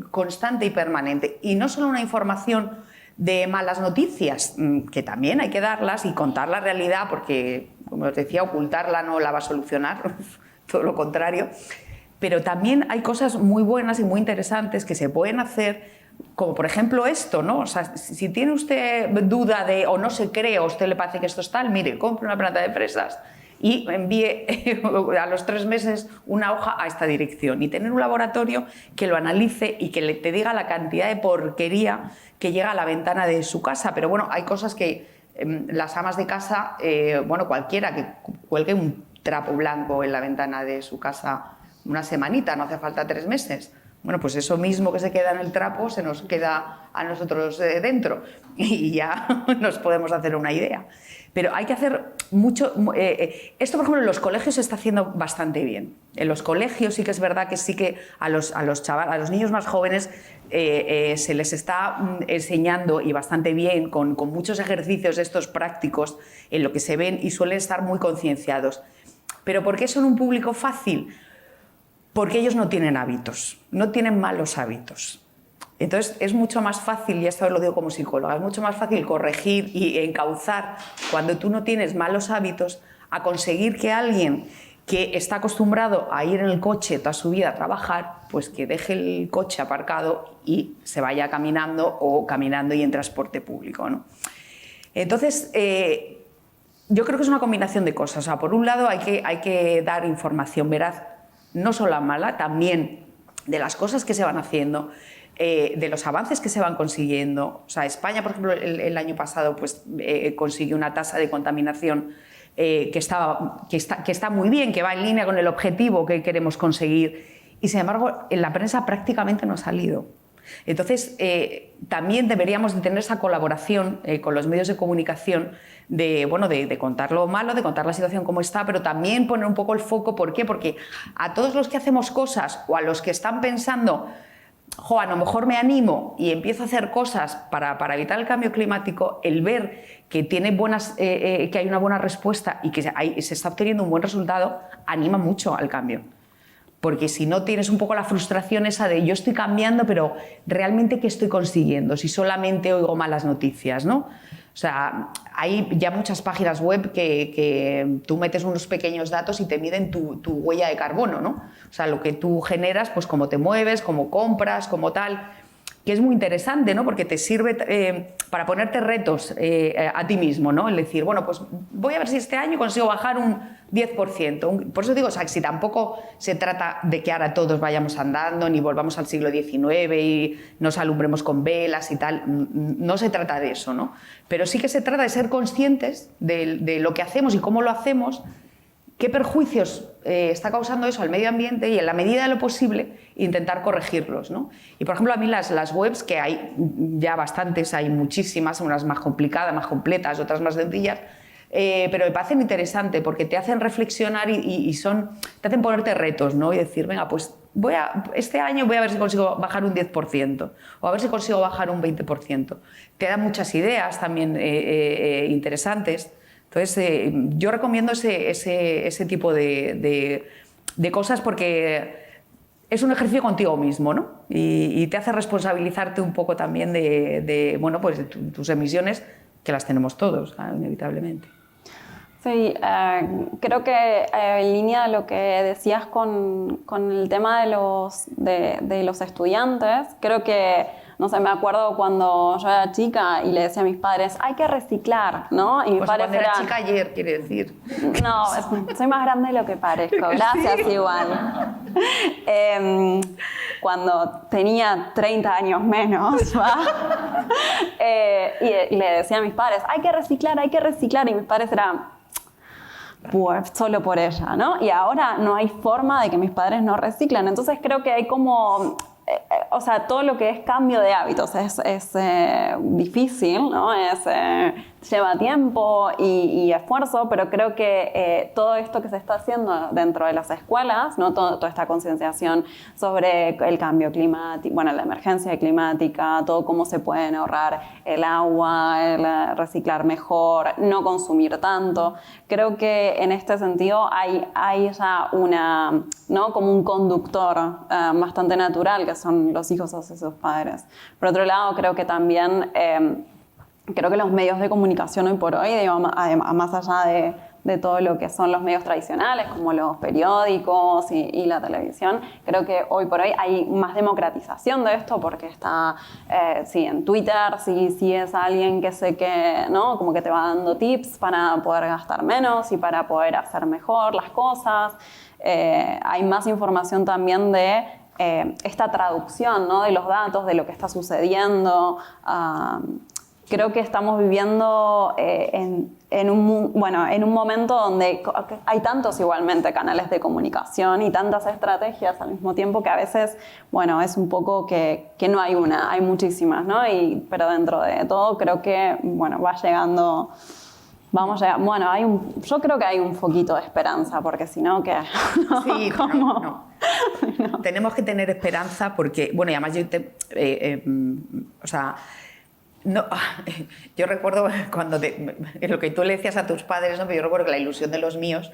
[SPEAKER 4] constante y permanente. Y no solo una información de malas noticias, que también hay que darlas y contar la realidad, porque, como os decía, ocultarla no la va a solucionar, todo lo contrario. Pero también hay cosas muy buenas y muy interesantes que se pueden hacer, como por ejemplo esto, ¿no? O sea, si tiene usted duda o no se cree, o a usted le parece que esto es tal, mire, compre una planta de fresas y envíe a los 3 meses una hoja a esta dirección, y tener un laboratorio que lo analice y que te diga la cantidad de porquería que llega a la ventana de su casa. Pero bueno, hay cosas que las amas de casa, bueno, cualquiera que cuelgue un trapo blanco en la ventana de su casa una semanita, no hace falta 3 meses. Bueno, pues eso mismo que se queda en el trapo se nos queda a nosotros dentro y ya nos podemos hacer una idea. Pero hay que hacer mucho. Esto, por ejemplo, en los colegios se está haciendo bastante bien. En los colegios sí que es verdad que sí que a los niños más jóvenes se les está enseñando, y bastante bien, con muchos ejercicios estos prácticos en lo que se ven, y suelen estar muy concienciados. ¿Pero por qué son un público fácil? Porque ellos no tienen hábitos, no tienen malos hábitos. Entonces es mucho más fácil, y esto lo digo como psicóloga, es mucho más fácil corregir y encauzar cuando tú no tienes malos hábitos, a conseguir que alguien que está acostumbrado a ir en el coche toda su vida a trabajar, pues que deje el coche aparcado y se vaya caminando, o caminando y en transporte público, ¿no? Entonces, yo creo que es una combinación de cosas. O sea, por un lado hay que dar información veraz, no solo la mala, también de las cosas que se van haciendo, de los avances que se van consiguiendo. O sea, España, por ejemplo, el año pasado pues, consiguió una tasa de contaminación que está muy bien, que va en línea con el objetivo que queremos conseguir, y sin embargo en la prensa prácticamente no ha salido. Entonces, también deberíamos de tener esa colaboración con los medios de comunicación de contar lo malo, de contar la situación como está, pero también poner un poco el foco. ¿Por qué? Porque a todos los que hacemos cosas o a los que están pensando, jo, a lo mejor me animo y empiezo a hacer cosas para evitar el cambio climático, el ver que que hay una buena respuesta y que se está obteniendo un buen resultado, anima mucho al cambio. Porque si no, tienes un poco la frustración esa de yo estoy cambiando, pero realmente ¿qué estoy consiguiendo? Si solamente oigo malas noticias, ¿no? O sea, hay ya muchas páginas web que tú metes unos pequeños datos y te miden tu huella de carbono, ¿no? O sea, lo que tú generas, pues cómo te mueves, cómo compras, cómo tal, que es muy interesante, ¿no? Porque te sirve para ponerte retos a ti mismo, ¿no? El decir, bueno, pues voy a ver si este año consigo bajar un 10%. Por eso digo, o sea, si tampoco se trata de que ahora todos vayamos andando ni volvamos al siglo XIX y nos alumbremos con velas y tal, no se trata de eso, ¿no? Pero sí que se trata de ser conscientes de lo que hacemos y cómo lo hacemos, qué perjuicios está causando eso al medio ambiente y en la medida de lo posible intentar corregirlos, ¿no? Y por ejemplo a mí las webs, que hay ya bastantes, hay muchísimas, unas más complicadas, más completas, otras más sencillas, pero me parecen interesantes porque te hacen reflexionar y te hacen ponerte retos, ¿no? Y decir, venga, pues este año voy a ver si consigo bajar un 10% o a ver si consigo bajar un 20%. Te da muchas ideas también interesantes. Entonces, yo recomiendo ese tipo de cosas porque es un ejercicio contigo mismo, ¿no? Y te hace responsabilizarte un poco también bueno, pues de tus emisiones, que las tenemos todos, claro, inevitablemente.
[SPEAKER 3] Sí, creo que en línea de lo que decías con el tema de los estudiantes, creo que, no sé, me acuerdo cuando yo era chica y le decía a mis padres, hay que reciclar, ¿no? Y mis
[SPEAKER 4] pues
[SPEAKER 3] padres
[SPEAKER 4] cuando era chica ayer, quiere decir.
[SPEAKER 3] No, soy más grande de lo que parezco, gracias sí. Igual. Cuando tenía 30 años menos, ¿va? Y le decía a mis padres, hay que reciclar, y mis padres eran, pues solo por ella, ¿no? Y ahora no hay forma de que mis padres no reciclen, entonces creo que hay como... o sea, todo lo que es cambio de hábitos es difícil, ¿no? Lleva tiempo y esfuerzo, pero creo que todo esto que se está haciendo dentro de las escuelas, ¿no? Toda esta concienciación sobre el cambio climático, bueno, la emergencia climática, todo cómo se pueden ahorrar el agua, el reciclar mejor, no consumir tanto. Creo que en este sentido hay ya ¿no? como un conductor bastante natural, que son los hijos hacia sus padres. Por otro lado, creo que también creo que los medios de comunicación hoy por hoy, digo, más allá de todo lo que son los medios tradicionales, como los periódicos y la televisión, creo que hoy por hoy hay más democratización de esto porque está, sí, en Twitter, si es alguien que sé que, ¿no? Como que te va dando tips para poder gastar menos y para poder hacer mejor las cosas. Hay más información también de esta traducción, ¿no? De los datos, de lo que está sucediendo. Creo que estamos viviendo en un momento donde hay tantos igualmente canales de comunicación y tantas estrategias al mismo tiempo que a veces, bueno, es un poco que no hay una, hay muchísimas, ¿no? Pero dentro de todo creo que, bueno, va llegando... Vamos a, bueno, yo creo que hay un foquito de esperanza, porque si no, ¿qué?
[SPEAKER 4] Sí, no. Tenemos que tener esperanza porque, bueno, y además o sea, no, yo recuerdo cuando lo que tú le decías a tus padres, ¿no? Pero yo recuerdo que la ilusión de los míos,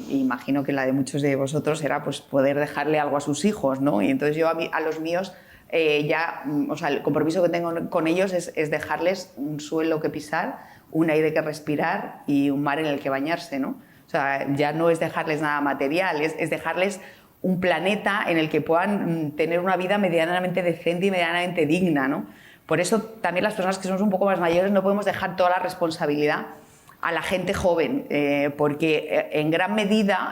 [SPEAKER 4] imagino que la de muchos de vosotros, era pues poder dejarle algo a sus hijos, ¿no? Y entonces yo a los míos o sea, el compromiso que tengo con ellos es dejarles un suelo que pisar, un aire que respirar y un mar en el que bañarse, ¿no? O sea, ya no es dejarles nada material, es dejarles un planeta en el que puedan tener una vida medianamente decente y medianamente digna, ¿no? Por eso también las personas que somos un poco más mayores no podemos dejar toda la responsabilidad a la gente joven, porque en gran medida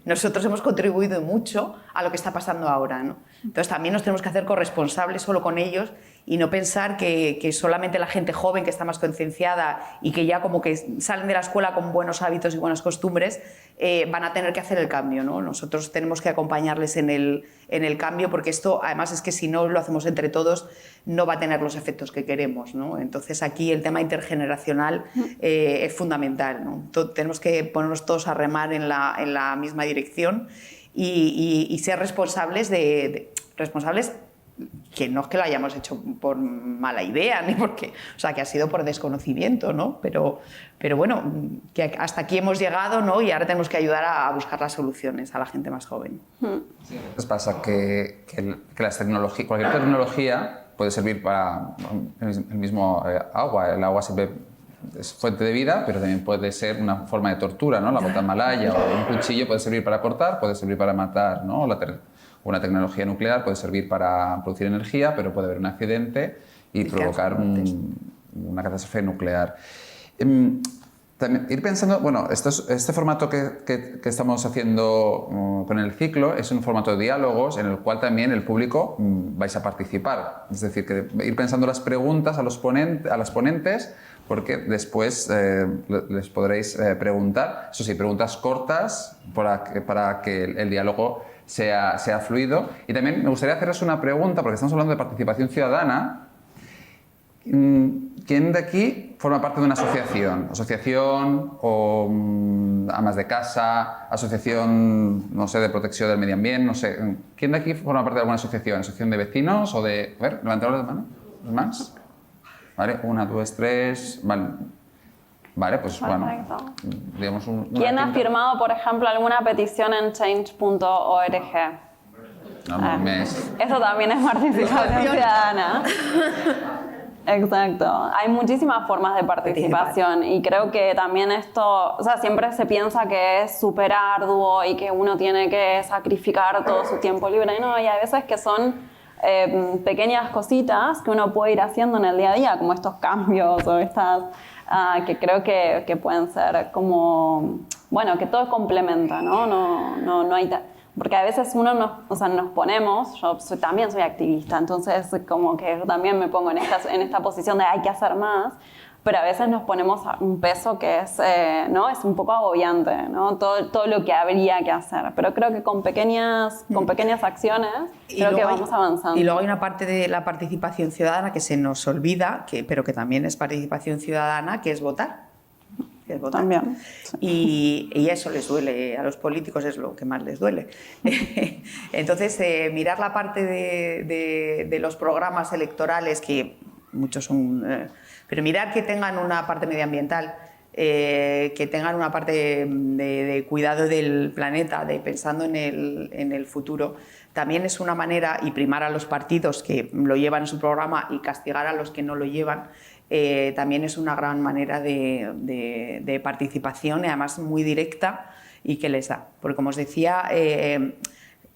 [SPEAKER 4] nosotros hemos contribuido mucho a lo que está pasando ahora, ¿no? Entonces también nos tenemos que hacer corresponsables solo con ellos y no pensar que solamente la gente joven que está más concienciada y que ya como que salen de la escuela con buenos hábitos y buenas costumbres van a tener que hacer el cambio, ¿no? Nosotros tenemos que acompañarles en el cambio, porque esto además es que si no lo hacemos entre todos no va a tener los efectos que queremos, ¿no? Entonces aquí el tema intergeneracional es fundamental, ¿no? Tenemos que ponernos todos a remar en la misma dirección y ser responsables responsables, que no es que lo hayamos hecho por mala idea, ni porque, o sea, que ha sido por desconocimiento, ¿no? Pero bueno, que hasta aquí hemos llegado, ¿no? Y ahora tenemos que ayudar a buscar las soluciones a la gente más joven.
[SPEAKER 1] Sí, a veces pasa que cualquier tecnología puede servir para el mismo agua. El agua siempre es fuente de vida, pero también puede ser una forma de tortura, ¿no? La bota malaya o un cuchillo puede servir para cortar, puede servir para matar, ¿no? Una tecnología nuclear puede servir para producir energía, pero puede haber un accidente y provocar una catástrofe nuclear. También ir pensando, bueno, este formato que estamos haciendo con el ciclo es un formato de diálogos en el cual también el público vais a participar. Es decir, que ir pensando las preguntas a las ponentes, porque después les podréis preguntar, eso sí, preguntas cortas para que el diálogo sea fluido. Y también me gustaría haceros una pregunta, porque estamos hablando de participación ciudadana. ¿Quién de aquí forma parte de una asociación? ¿Asociación o amas de casa? ¿Asociación, no sé, de protección del medio ambiente? No sé. ¿Quién de aquí forma parte de alguna asociación? ¿Asociación de vecinos o de...? A ver, levantad las manos. ¿Los más? Vale, 1, 2, 3... Vale, pues
[SPEAKER 3] perfecto.
[SPEAKER 1] Bueno, digamos
[SPEAKER 3] ¿Quién ha firmado, por ejemplo, alguna petición en change.org? Eso también es participación ciudadana. Exacto. Hay muchísimas formas de participación y creo que también esto, o sea, siempre se piensa que es súper arduo y que uno tiene que sacrificar todo su tiempo libre, ¿no? Y hay veces que son pequeñas cositas que uno puede ir haciendo en el día a día, como estos cambios o estas... que creo que pueden ser como, bueno, que todo complementa, ¿no? No hay porque a veces uno nos ponemos, yo también soy activista, entonces como que yo también me pongo en esta posición de hay que hacer más, pero a veces nos ponemos un peso que es, ¿no? Es un poco agobiante, ¿no? Todo lo que habría que hacer, pero creo que con pequeñas acciones creo que vamos avanzando.
[SPEAKER 4] Y luego hay una parte de la participación ciudadana que se nos olvida, pero que también es participación ciudadana, que es votar.
[SPEAKER 3] También.
[SPEAKER 4] Sí. Y eso les duele, a los políticos es lo que más les duele. Entonces, mirar la parte de los programas electorales, que muchos son... pero mirar que tengan una parte medioambiental, que tengan una parte de cuidado del planeta, de pensando en el futuro, también es una manera, y primar a los partidos que lo llevan en su programa y castigar a los que no lo llevan, también es una gran manera de participación y además muy directa y que les da. Porque como os decía,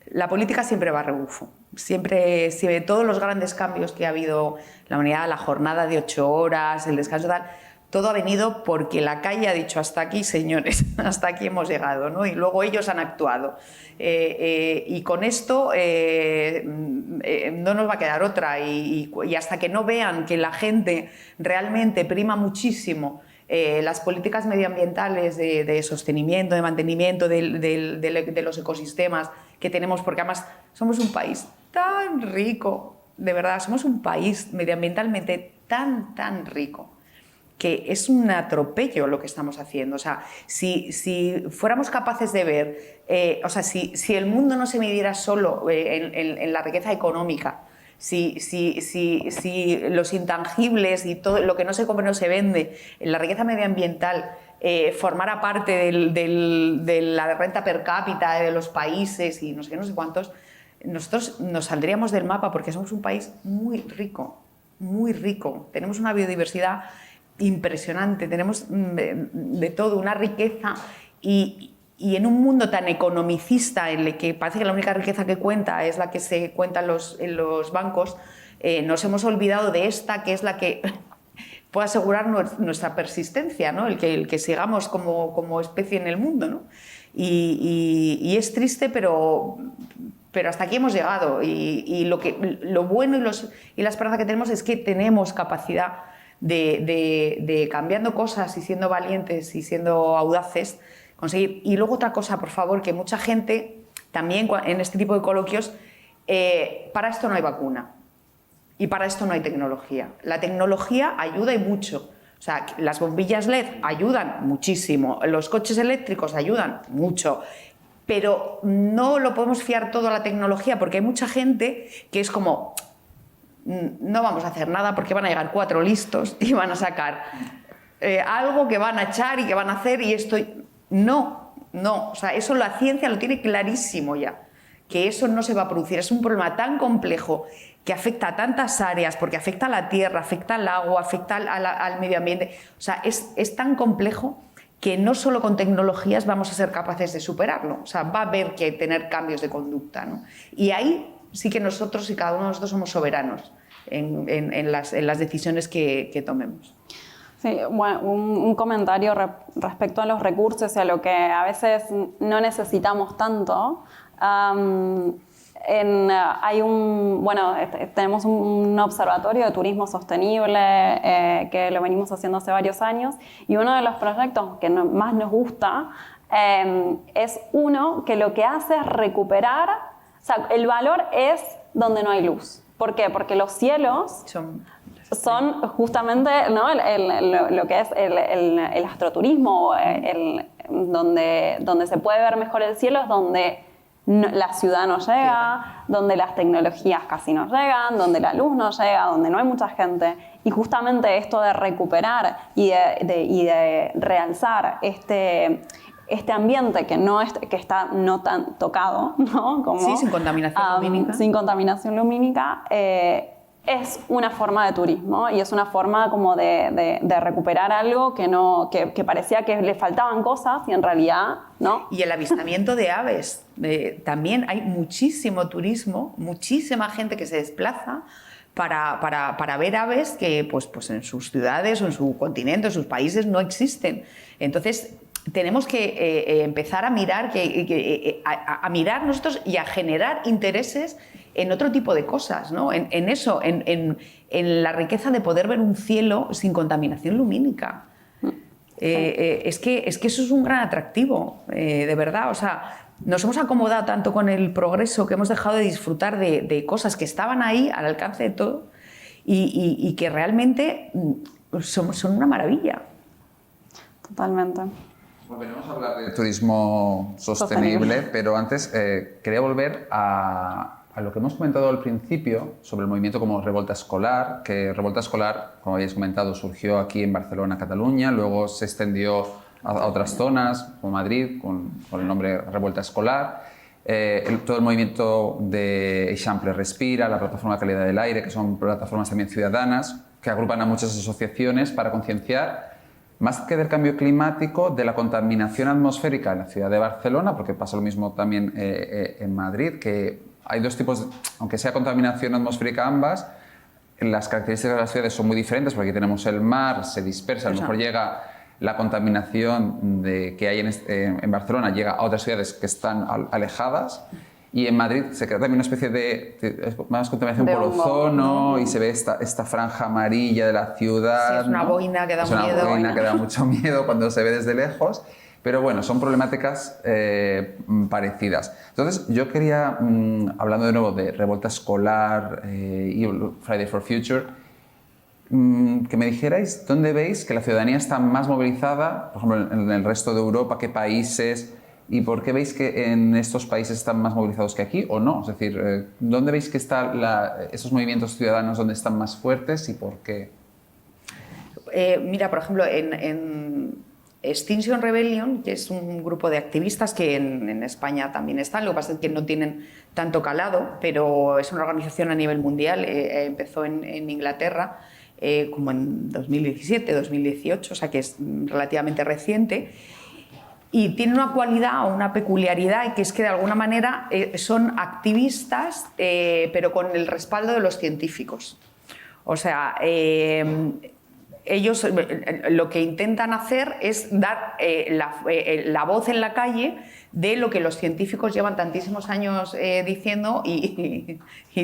[SPEAKER 4] la política siempre va a rebufo. Siempre, todos los grandes cambios que ha habido en la humanidad, la jornada de 8 horas, el descanso tal, todo ha venido porque la calle ha dicho hasta aquí, señores, hasta aquí hemos llegado, ¿no? Y luego ellos han actuado. Y con esto no nos va a quedar otra. Y hasta que no vean que la gente realmente prima muchísimo las políticas medioambientales de sostenimiento, de mantenimiento de los ecosistemas que tenemos, porque además somos un país tan rico, de verdad, somos un país medioambientalmente tan rico, que es un atropello lo que estamos haciendo. O sea, si fuéramos capaces de ver, o sea, si el mundo no se midiera solo en la riqueza económica, si los intangibles y todo lo que no se compra no se vende, la riqueza medioambiental formara parte de la renta per cápita de los países y no sé qué, no sé cuántos, nosotros nos saldríamos del mapa porque somos un país muy rico, muy rico. Tenemos una biodiversidad impresionante, tenemos de todo, una riqueza y en un mundo tan economicista en el que parece que la única riqueza que cuenta es la que se cuenta en los bancos, nos hemos olvidado de esta, que es la que puede asegurar nuestra persistencia, ¿no? el que sigamos como especie en el mundo, ¿no? Y es triste, pero pero hasta aquí hemos llegado y lo bueno y la esperanza que tenemos es que tenemos capacidad de cambiando cosas y siendo valientes y siendo audaces, conseguir. Y luego otra cosa, por favor, que mucha gente también en este tipo de coloquios, para esto no hay vacuna y para esto no hay tecnología. La tecnología ayuda y mucho. O sea, las bombillas LED ayudan muchísimo, los coches eléctricos ayudan mucho, pero no lo podemos fiar todo a la tecnología porque hay mucha gente que es como, no vamos a hacer nada porque van a llegar 4 listos y van a sacar algo que van a echar y que van a hacer y esto... No, o sea, eso la ciencia lo tiene clarísimo ya, que eso no se va a producir, es un problema tan complejo que afecta a tantas áreas, porque afecta a la tierra, afecta al agua, afecta al medio ambiente, o sea, es tan complejo que no solo con tecnologías vamos a ser capaces de superarlo, o sea, va a haber que tener cambios de conducta, ¿no? Y ahí sí que nosotros y cada uno de nosotros somos soberanos en las decisiones que tomemos.
[SPEAKER 3] Sí, bueno, un comentario respecto a los recursos y a lo que a veces no necesitamos tanto. Tenemos un observatorio de turismo sostenible que lo venimos haciendo hace varios años y uno de los proyectos que más nos gusta es uno que lo que hace es recuperar, o sea, el valor es donde no hay luz. ¿Por qué? Porque los cielos son justamente, ¿no? lo que es el astroturismo, donde se puede ver mejor el cielo es donde la ciudad no llega, donde las tecnologías casi no llegan, donde la luz no llega, donde no hay mucha gente. Y justamente esto de recuperar y de realzar este ambiente que está no tan tocado, ¿no? Como,
[SPEAKER 4] sí, sin contaminación lumínica.
[SPEAKER 3] Sin contaminación lumínica, es una forma de turismo y es una forma como de recuperar algo que parecía que le faltaban cosas y en realidad no.
[SPEAKER 4] Y el avistamiento de aves. También hay muchísimo turismo, muchísima gente que se desplaza para ver aves que pues en sus ciudades o en su continente, en sus países no existen. Entonces tenemos que empezar a mirar, a mirar nosotros y a generar intereses en otro tipo de cosas, ¿no? En eso, en la riqueza de poder ver un cielo sin contaminación lumínica. Es que eso es un gran atractivo, de verdad. O sea, nos hemos acomodado tanto con el progreso que hemos dejado de disfrutar de cosas que estaban ahí al alcance de todo y que realmente son una maravilla.
[SPEAKER 3] Totalmente.
[SPEAKER 1] Volveremos a hablar de turismo sostenible, pero antes quería volver a lo que hemos comentado al principio sobre el movimiento como Revolta Escolar, que Revolta Escolar, como habéis comentado, surgió aquí en Barcelona, Cataluña, luego se extendió a otras zonas, como Madrid, con el nombre Revolta Escolar. Todo el movimiento de Eixample Respira, la plataforma Calidad del Aire, que son plataformas también ciudadanas, que agrupan a muchas asociaciones para concienciar más que del cambio climático, de la contaminación atmosférica en la ciudad de Barcelona, porque pasa lo mismo también en Madrid, que hay dos tipos, aunque sea contaminación atmosférica ambas, las características de las ciudades son muy diferentes, porque aquí tenemos el mar, se dispersa, a lo mejor llega la contaminación que hay en Barcelona, llega a otras ciudades que están alejadas, y en Madrid se crea también una especie de más contaminación por ozono, y se ve esta franja amarilla de la ciudad.
[SPEAKER 4] Sí, es una boina que da miedo.
[SPEAKER 1] Es una boina que da mucho miedo cuando se ve desde lejos. Pero bueno, son problemáticas parecidas. Entonces, yo quería, hablando de nuevo de Revolta Escolar y Friday for Future, que me dijerais dónde veis que la ciudadanía está más movilizada, por ejemplo, en el resto de Europa, qué países, y por qué veis que en estos países están más movilizados que aquí o no. Es decir, ¿dónde veis que están esos movimientos ciudadanos donde están más fuertes y por qué?
[SPEAKER 4] Mira, por ejemplo, en Extinction Rebellion, que es un grupo de activistas que en España también están, lo que pasa es que no tienen tanto calado, pero es una organización a nivel mundial, empezó en Inglaterra como en 2017, 2018, o sea que es relativamente reciente, y tiene una cualidad o una peculiaridad que es que de alguna manera son activistas, pero con el respaldo de los científicos. O sea, ellos lo que intentan hacer es dar la voz en la calle de lo que los científicos llevan tantísimos años diciendo y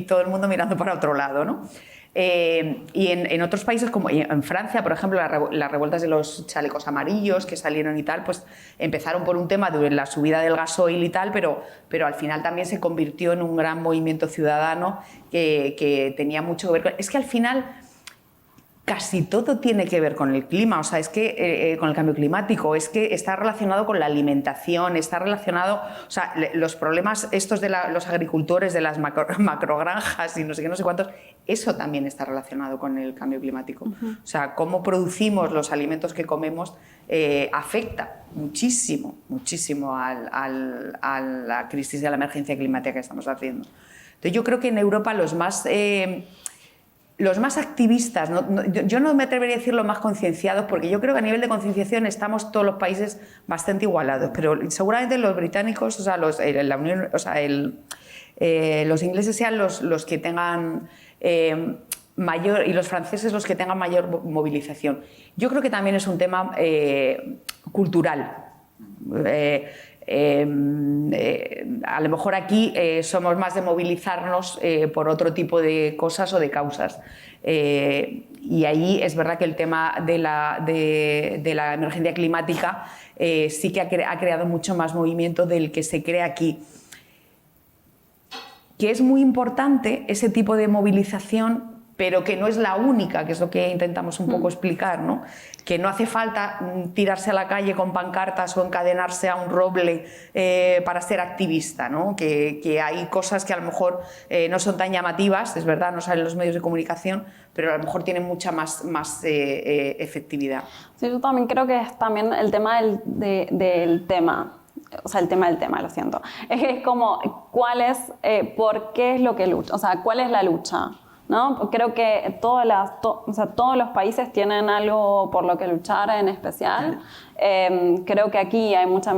[SPEAKER 4] todo el mundo mirando para otro lado, ¿no? Y en otros países, como en Francia, por ejemplo, las revueltas de los chalecos amarillos que salieron y tal, pues empezaron por un tema de la subida del gasoil y tal, pero al final también se convirtió en un gran movimiento ciudadano que tenía mucho que ver con... Es que al final casi todo tiene que ver con el clima, o sea, es que con el cambio climático, es que está relacionado con la alimentación, está relacionado, o sea, los problemas estos de los agricultores, de las macrogranjas y no sé qué, no sé cuántos, eso también está relacionado con el cambio climático. O sea, cómo producimos los alimentos que comemos afecta muchísimo, muchísimo a la crisis de la emergencia climática que estamos haciendo. Entonces yo creo que en Europa los más activistas, yo no me atrevería a decir los más concienciados, porque yo creo que a nivel de concienciación estamos todos los países bastante igualados, pero seguramente los británicos, o sea, los ingleses sean los que tengan mayor, y los franceses los que tengan mayor movilización. Yo creo que también es un tema cultural. A lo mejor aquí somos más de movilizarnos por otro tipo de cosas o de causas. Y ahí es verdad que el tema de la emergencia climática sí que ha creado mucho más movimiento del que se crea aquí. Que es muy importante ese tipo de movilización, pero que no es la única, que es lo que intentamos un poco explicar, ¿no? Que no hace falta tirarse a la calle con pancartas o encadenarse a un roble para ser activista, ¿no? Que hay cosas que a lo mejor no son tan llamativas, es verdad, no salen en los medios de comunicación, pero a lo mejor tienen mucha más efectividad.
[SPEAKER 3] Sí, yo también creo que es también el tema del tema. O sea, el tema del tema, lo siento. Es como, ¿por qué es lo que lucha? O sea, ¿cuál es la lucha? ¿No? Creo que todos los países tienen algo por lo que luchar en especial. Creo que aquí hay mucho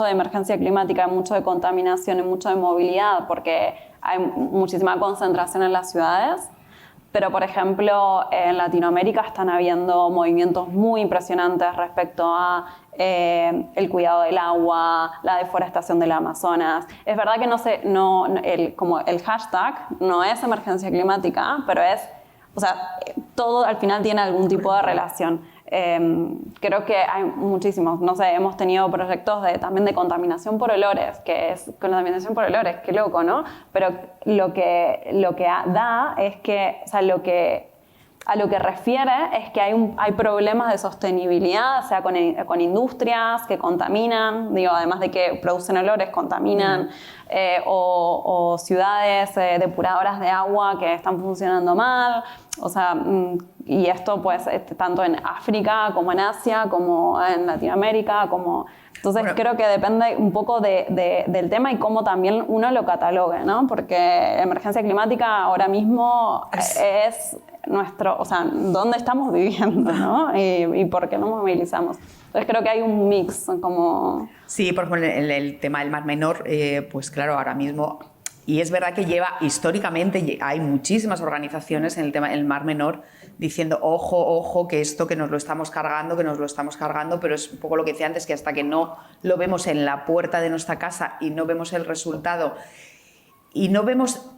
[SPEAKER 3] de emergencia climática, mucho de contaminación y mucho de movilidad, porque hay muchísima concentración en las ciudades. Pero, por ejemplo, en Latinoamérica están habiendo movimientos muy impresionantes respecto a el cuidado del agua, la deforestación del Amazonas. Es verdad que como el hashtag no es emergencia climática, pero todo al final tiene algún tipo de relación. Creo que hay muchísimos, no sé, hemos tenido proyectos también de contaminación por olores, contaminación por olores, qué loco, ¿no? Pero lo que da es que, o sea, a lo que refiere es que hay problemas de sostenibilidad, o sea, con industrias que contaminan, además de que producen olores, contaminan, o ciudades depuradoras de agua que están funcionando mal, o sea, y esto pues tanto en África como en Asia, como en Latinoamérica, Entonces creo que depende un poco del tema y cómo también uno lo catalogue, ¿no? Porque emergencia climática ahora mismo es o sea, dónde estamos viviendo, ¿no? Y por qué nos movilizamos. Entonces creo que hay un mix como...
[SPEAKER 4] Sí, por ejemplo, el tema del Mar Menor, pues claro, ahora mismo... Y es verdad que históricamente hay muchísimas organizaciones en el tema del Mar Menor diciendo, ojo, ojo, que esto que nos lo estamos cargando, pero es un poco lo que decía antes, que hasta que no lo vemos en la puerta de nuestra casa y no vemos el resultado y no vemos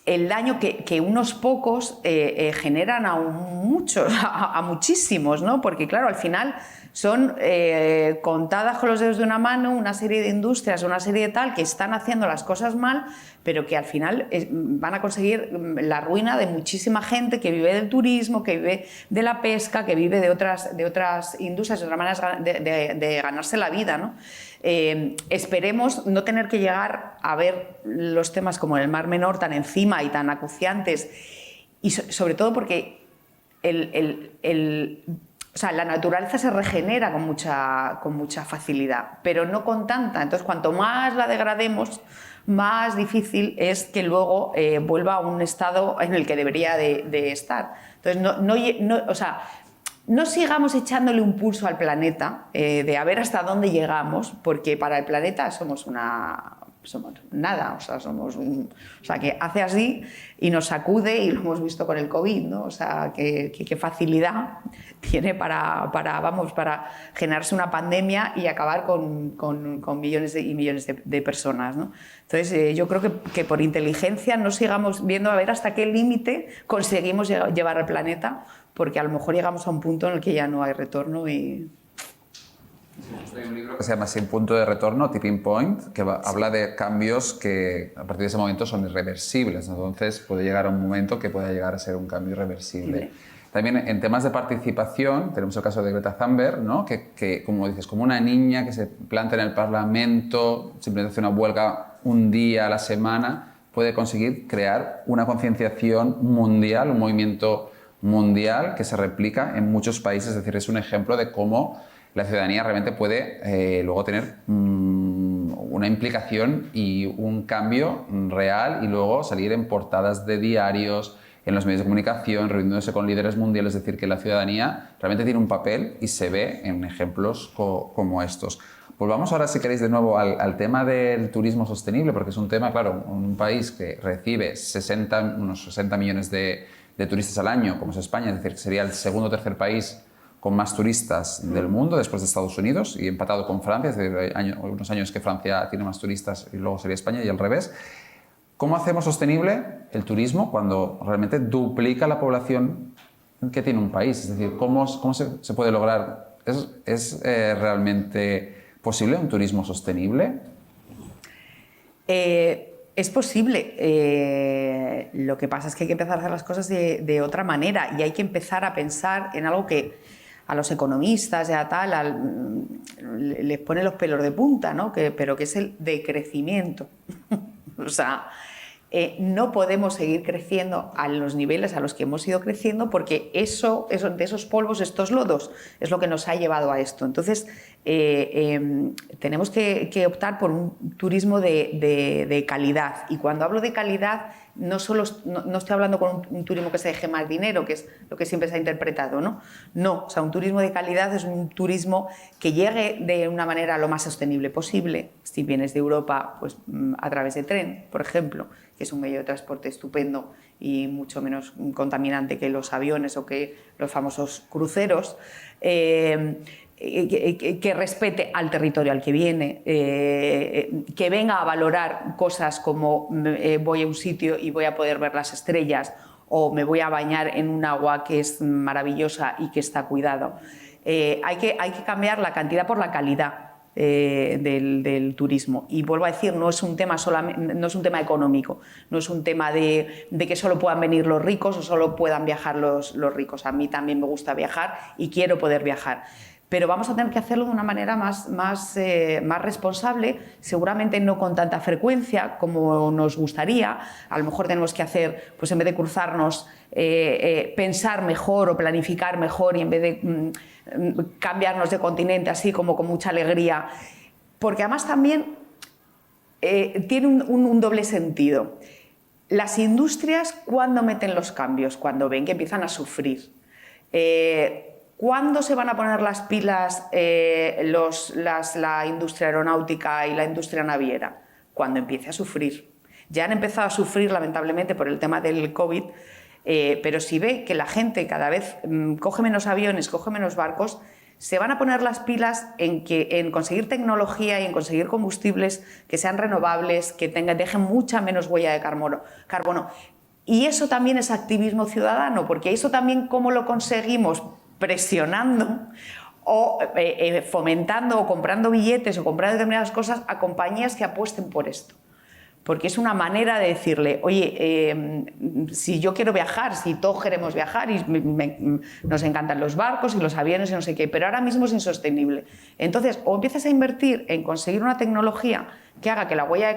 [SPEAKER 4] el daño que unos pocos generan a muchísimos, ¿no? Porque claro, al final son contadas con los dedos de una mano una serie de industrias, una serie de tal que están haciendo las cosas mal, pero que al final van a conseguir la ruina de muchísima gente que vive del turismo, que vive de la pesca, que vive de otras industrias, de otras maneras de ganarse la vida, ¿no? Esperemos no tener que llegar a ver los temas como el Mar Menor tan encima y tan acuciantes, y sobre todo porque o sea, la naturaleza se regenera con mucha facilidad, pero no con tanta. Entonces, cuanto más la degrademos, más difícil es que luego vuelva a un estado en el que debería de estar. Entonces, no sigamos echándole un pulso al planeta de a ver hasta dónde llegamos, porque para el planeta somos somos nada, o sea, que hace así y nos sacude, y lo hemos visto con el COVID, ¿no? O sea, qué facilidad tiene para generarse una pandemia y acabar con millones y millones de personas, ¿no? Entonces, yo creo que por inteligencia no sigamos viendo a ver hasta qué límite conseguimos llevar al planeta, porque a lo mejor llegamos a un punto en el que ya no hay retorno y...
[SPEAKER 1] Hay un libro que se llama Sin punto de retorno, Tipping Point, que habla de cambios que a partir de ese momento son irreversibles. Entonces puede llegar a un momento que pueda llegar a ser un cambio irreversible. Sí. También en temas de participación tenemos el caso de Greta Thunberg, ¿no? que como dices, como una niña que se planta en el Parlamento, simplemente hace una huelga un día a la semana, puede conseguir crear una concienciación mundial, un movimiento mundial que se replica en muchos países. Es decir, es un ejemplo de cómo la ciudadanía realmente puede luego tener una implicación y un cambio real, y luego salir en portadas de diarios, en los medios de comunicación, reuniéndose con líderes mundiales. Es decir, que la ciudadanía realmente tiene un papel y se ve en ejemplos como estos. Volvamos ahora, si queréis, de nuevo al tema del turismo sostenible, porque es un tema, claro, un país que recibe unos 60 millones de turistas al año, como es España, es decir, que sería el segundo o tercer país con más turistas del mundo, después de Estados Unidos, y empatado con Francia. Es decir, hay unos años que Francia tiene más turistas y luego sería España, y al revés. ¿Cómo hacemos sostenible el turismo cuando realmente duplica la población que tiene un país? Es decir, ¿cómo se puede lograr? ¿Es realmente posible un turismo sostenible?
[SPEAKER 4] Es posible. Lo que pasa es que hay que empezar a hacer las cosas de otra manera, y hay que empezar a pensar en algo que a los economistas les pone los pelos de punta, ¿no? Pero que es el decrecimiento. O sea, no podemos seguir creciendo a los niveles a los que hemos ido creciendo, porque de esos polvos, estos lodos, es lo que nos ha llevado a esto. Entonces, tenemos que optar por un turismo de calidad. Y cuando hablo de calidad, no estoy hablando con un turismo que se deje más dinero, que es lo que siempre se ha interpretado, ¿no? No, o sea, un turismo de calidad es un turismo que llegue de una manera lo más sostenible posible. Si vienes de Europa, pues a través de tren, por ejemplo, que es un medio de transporte estupendo y mucho menos contaminante que los aviones o que los famosos cruceros, que respete al territorio al que viene, que venga a valorar cosas como voy a un sitio y voy a poder ver las estrellas, o me voy a bañar en un agua que es maravillosa y que está cuidado. Hay que cambiar la cantidad por la calidad del turismo. Y vuelvo a decir, no es un tema económico, no es un tema de que solo puedan venir los ricos o solo puedan viajar los ricos. A mí también me gusta viajar y quiero poder viajar. Pero vamos a tener que hacerlo de una manera más responsable, seguramente no con tanta frecuencia como nos gustaría. A lo mejor tenemos que hacer, pues en vez de cruzarnos, pensar mejor o planificar mejor, y en vez de cambiarnos de continente así como con mucha alegría. Porque además también tiene un doble sentido. Las industrias, ¿cuándo meten los cambios? Cuando ven que empiezan a sufrir. ¿Cuándo se van a poner las pilas la industria aeronáutica y la industria naviera? Cuando empiece a sufrir. Ya han empezado a sufrir, lamentablemente, por el tema del COVID, pero si ve que la gente cada vez coge menos aviones, coge menos barcos, se van a poner las pilas en conseguir tecnología y en conseguir combustibles que sean renovables, que dejen mucha menos huella de carbono. Y eso también es activismo ciudadano, porque eso también, ¿cómo lo conseguimos? Presionando o fomentando o comprando billetes o comprando determinadas cosas a compañías que apuesten por esto. Porque es una manera de decirle, oye, si yo quiero viajar, si todos queremos viajar y nos encantan los barcos y los aviones y no sé qué, pero ahora mismo es insostenible. Entonces, o empiezas a invertir en conseguir una tecnología que haga que la huella de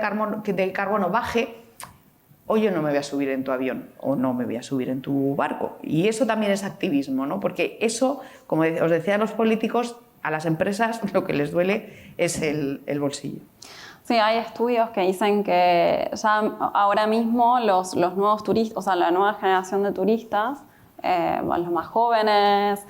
[SPEAKER 4] carbono baje, o yo no me voy a subir en tu avión, o no me voy a subir en tu barco. Y eso también es activismo, ¿no? Porque eso, como os decía a los políticos, a las empresas lo que les duele es el bolsillo.
[SPEAKER 3] Sí, hay estudios que dicen que ya ahora mismo los nuevos turistas, o sea, la nueva generación de turistas, los más jóvenes,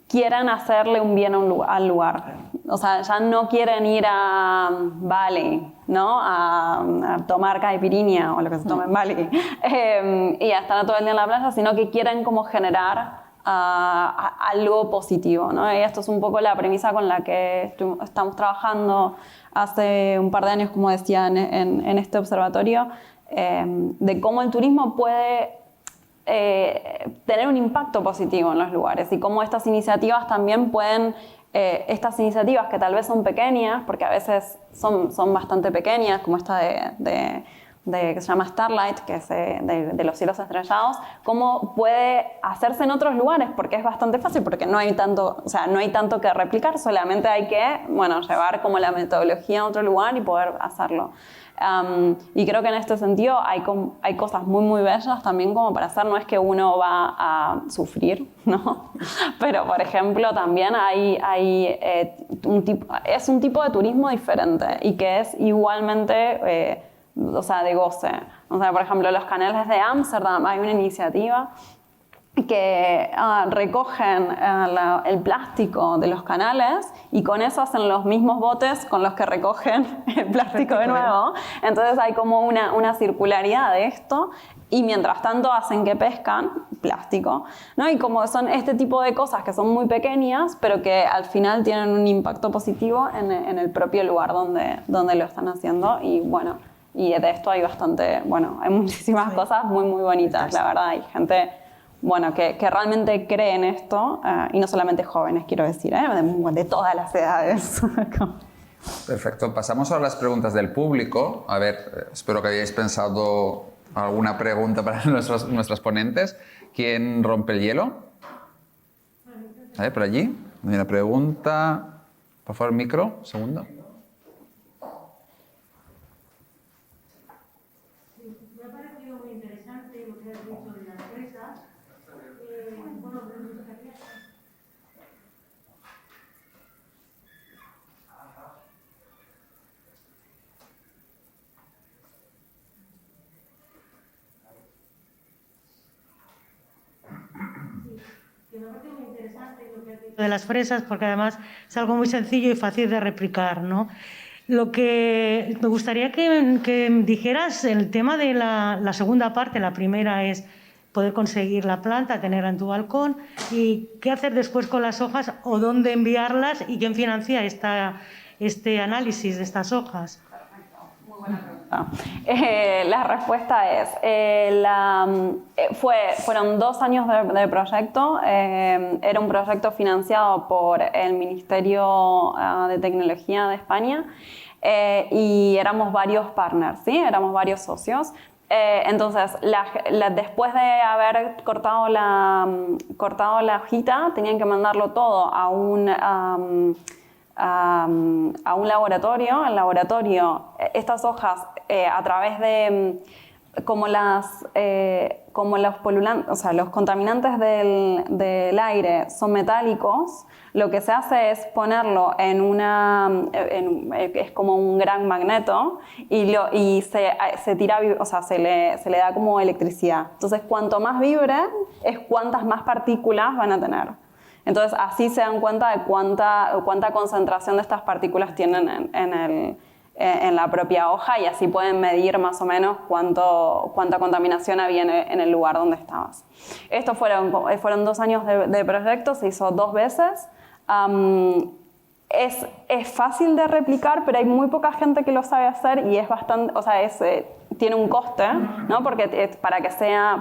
[SPEAKER 3] quieren hacerle un bien al lugar. O sea, ya no quieren ir a Bali, ¿no? A tomar caipirinha o lo que se tome en Bali y a estar todo el día en la playa, sino que quieren como generar algo positivo, ¿no? Y esto es un poco la premisa con la que estamos trabajando hace un par de años, como decía, en este observatorio, de cómo el turismo puede tener un impacto positivo en los lugares y cómo estas iniciativas también pueden, estas iniciativas que tal vez son pequeñas, porque a veces son bastante pequeñas, como esta que se llama Starlight, que es de los cielos estrellados, cómo puede hacerse en otros lugares, porque es bastante fácil, porque no hay tanto, o sea, no hay tanto que replicar, solamente hay que, bueno, llevar como la metodología a otro lugar y poder hacerlo. Y creo que en este sentido hay cosas muy, muy bellas también como para hacer. No es que uno va a sufrir, ¿no? Pero, por ejemplo, también es un tipo de turismo diferente y que es igualmente, o sea, de goce. O sea, por ejemplo, los canales de Ámsterdam, hay una iniciativa que recogen el plástico de los canales y con eso hacen los mismos botes con los que recogen el plástico de nuevo. Entonces hay como una circularidad de esto y mientras tanto hacen que pescan plástico, ¿no? Y como son este tipo de cosas que son muy pequeñas pero que al final tienen un impacto positivo en el propio lugar donde lo están haciendo. Y bueno, y de esto hay bastante, bueno, hay muchísimas cosas muy, muy bonitas, la verdad. Hay gente, bueno, que realmente cree en esto, y no solamente jóvenes, quiero decir, de todas las edades.
[SPEAKER 1] Perfecto. Pasamos ahora a las preguntas del público. A ver, espero que hayáis pensado alguna pregunta para nuestras ponentes. ¿Quién rompe el hielo? A ver, por allí. Hay una pregunta. Por favor, micro, un segundo.
[SPEAKER 5] De las fresas, porque además es algo muy sencillo y fácil de replicar, ¿no? Lo que me gustaría que dijeras el tema de la segunda parte. La primera es poder conseguir la planta, tenerla en tu balcón, y qué hacer después con las hojas o dónde enviarlas y quién financia este análisis de estas hojas.
[SPEAKER 3] Muy buena pregunta. La respuesta es, fueron 2 años de proyecto. Era un proyecto financiado por el Ministerio de Tecnología de España, y éramos varios partners, ¿sí? Éramos varios socios. Entonces, después de haber cortado la hojita, tenían que mandarlo todo a un laboratorio. El laboratorio, estas hojas, a través de como los polulantes, o sea, los contaminantes del aire son metálicos, lo que se hace es ponerlo es como un gran magneto y se tira, o sea, se le da como electricidad. Entonces, cuanto más vibre, es cuantas más partículas van a tener. Entonces, así se dan cuenta de cuánta concentración de estas partículas tienen en la propia hoja, y así pueden medir más o menos cuánta contaminación había en el lugar donde estabas. Estos fueron 2 años de proyecto, se hizo 2 veces. Es fácil de replicar, pero hay muy poca gente que lo sabe hacer y es bastante, o sea, tiene un coste, ¿no? Porque para que sea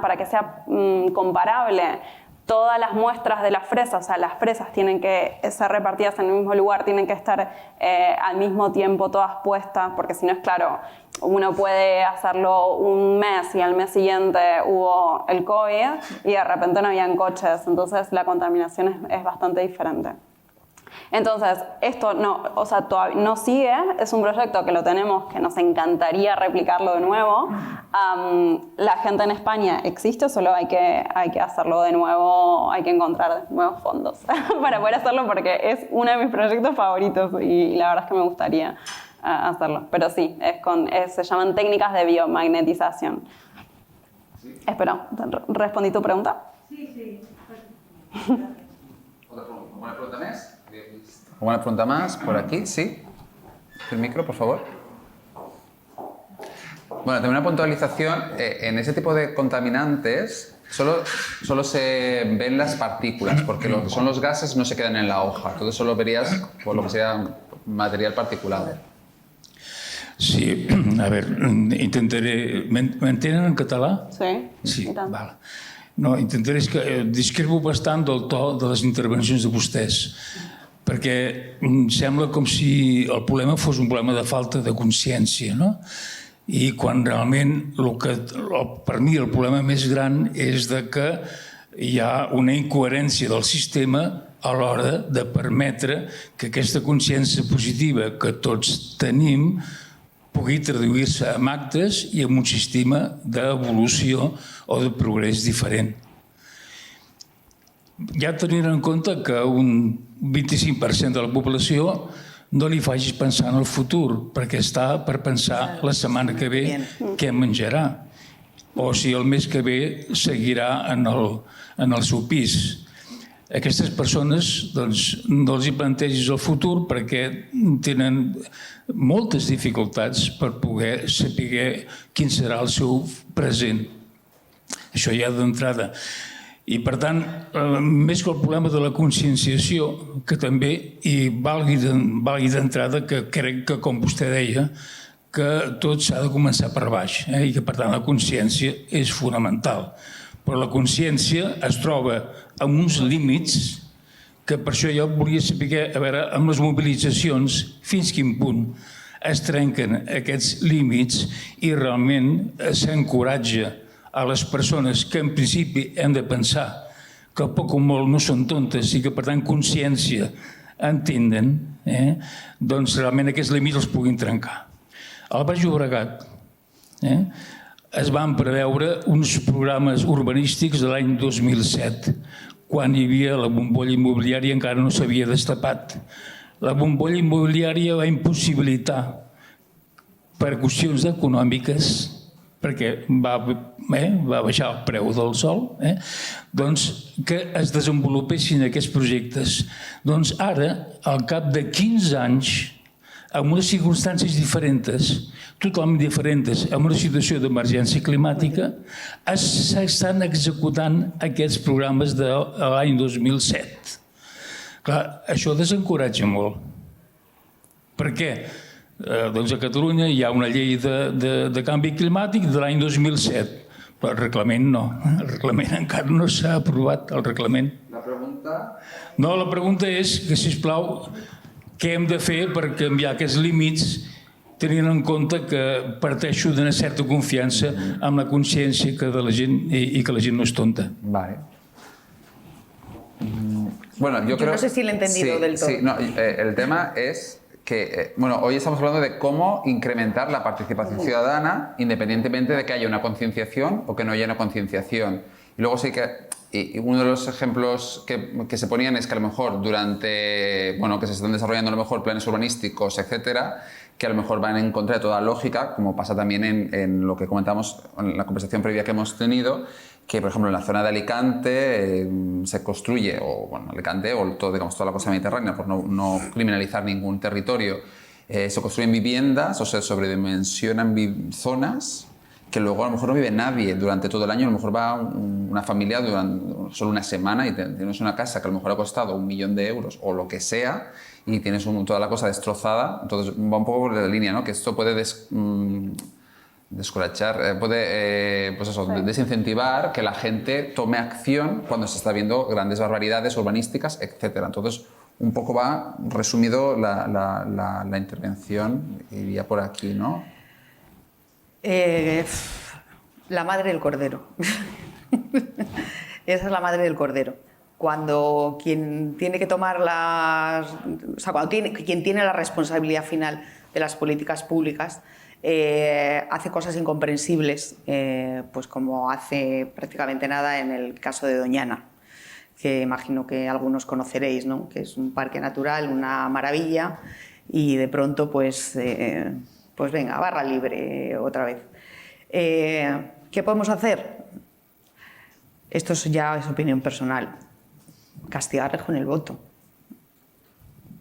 [SPEAKER 3] comparable, todas las muestras de las fresas, o sea, las fresas tienen que ser repartidas en el mismo lugar, tienen que estar al mismo tiempo todas puestas, porque si no es claro, uno puede hacerlo un mes y al mes siguiente hubo el COVID y de repente no habían coches, entonces la contaminación es bastante diferente. Entonces, esto todavía no sigue, es un proyecto que lo tenemos, que nos encantaría replicarlo de nuevo. La gente en España existe, solo hay que hacerlo de nuevo, hay que encontrar nuevos fondos para poder hacerlo, porque es uno de mis proyectos favoritos y la verdad es que me gustaría hacerlo. Pero sí, se llaman técnicas de biomagnetización. Sí. Espero, ¿respondí tu pregunta?
[SPEAKER 5] Sí.
[SPEAKER 1] ¿Alguna pregunta más? ¿Alguna pregunta más? Por aquí, sí. El micro, por favor. Bueno, también una puntualización. En ese tipo de contaminantes solo se ven las partículas, porque lo que son los gases no se quedan en la hoja. Entonces solo verías por lo que sea material particulado.
[SPEAKER 6] Sí, a veure, intentaré... M'entenen en català?
[SPEAKER 3] Sí,
[SPEAKER 6] Sí,
[SPEAKER 3] i tant.
[SPEAKER 6] val. No, intentaré... És que discrepo bastant del to de les intervencions de vostès, perquè sembla com si el problema fos un problema de falta de consciència, no? I quan realment, per mi, el problema més gran és de que hi ha una incoherència del sistema a l'hora de permetre que aquesta consciència positiva que tots tenim pugui traduir-se en actes i en un sistema d'evolució o de progrés diferent. Ja tenint en compte que un 25% de la població no li facis pensar en el futur, perquè està per pensar la setmana que ve què menjarà, o si el mes que ve seguirà en el seu pis. Aquestes persones no els hi plantegis el futur perquè tenen moltes dificultats per poder saber quin serà el seu present. Això ja d'entrada. I per tant, més que el problema de la conscienciació, que també hi valgui d'entrada, que crec que, com vostè deia, que tot s'ha de començar per baix i que, per tant, la consciència és fonamental. Però la consciència es troba amb uns límits que per això jo volia saber, a veure, amb les mobilitzacions, fins quin punt es trenquen aquests límits i realment s'encoratja a les persones que en principi hem de pensar que poc o molt no són tontes i que per tant consciència entenen, doncs realment aquests límits els puguin trencar. Al Baix Llobregat es van preveure uns programes urbanístics de l'any 2007, quan hi havia la bombolla immobiliària encara no s'havia destapat. La bombolla immobiliària va impossibilitar, per qüestions econòmiques, perquè va baixar el preu del sòl, doncs que es desenvolupessin aquests projectes. Doncs ara, al cap de 15 anys, en unes circumstàncies diferents, totalment diferents, en una situació d'emergència climàtica, s'estan executant aquests programes de l'any 2007. Clar, això desencoratja molt. Per què? Doncs a Catalunya hi ha una llei de canvi climàtic de l'any 2007, però el reglament no. El reglament encara no s'ha aprovat, el reglament.
[SPEAKER 1] La pregunta...
[SPEAKER 6] No, la pregunta és que, sisplau, què hem de fer per canviar aquests límits tenint en compte que parteixo d'una certa confiança amb la consciència de la gent i que la gent no és tonta.
[SPEAKER 1] Vale. Bueno, yo
[SPEAKER 4] no sé si lo he entendido del todo.
[SPEAKER 1] Sí, no, el tema es que, hoy estamos hablando de cómo incrementar la participación ciudadana independientemente de que haya una concienciación o que no haya una concienciación. Y luego sí que, y uno de los ejemplos que se ponían es que a lo mejor que se están desarrollando a lo mejor planes urbanísticos, etcétera, que a lo mejor van en contra de toda lógica, como pasa también en lo que comentamos en la conversación previa que hemos tenido, que por ejemplo en la zona de Alicante se construye, Alicante o toda la costa mediterránea, por no criminalizar ningún territorio, se construyen viviendas o se sobredimensionan zonas que luego a lo mejor no vive nadie durante todo el año, a lo mejor va una familia durante solo una semana y tienes una casa que a lo mejor ha costado 1 millón de euros o lo que sea y tienes toda la cosa destrozada. Entonces va un poco por la línea, ¿no? Que esto puede descorachar, puede desincentivar que la gente tome acción cuando se está viendo grandes barbaridades urbanísticas, etc. Entonces un poco va resumido la intervención, iría por aquí, ¿no?
[SPEAKER 4] La madre del cordero. Esa es la madre del cordero. Cuando quien tiene que tomar quien tiene la responsabilidad final de las políticas públicas hace cosas incomprensibles, pues como hace prácticamente nada en el caso de Doñana, que imagino que algunos conoceréis, ¿no? Que es un parque natural, una maravilla, y de pronto pues venga, barra libre otra vez. ¿Qué podemos hacer? Esto ya es opinión personal. castigarles con el voto.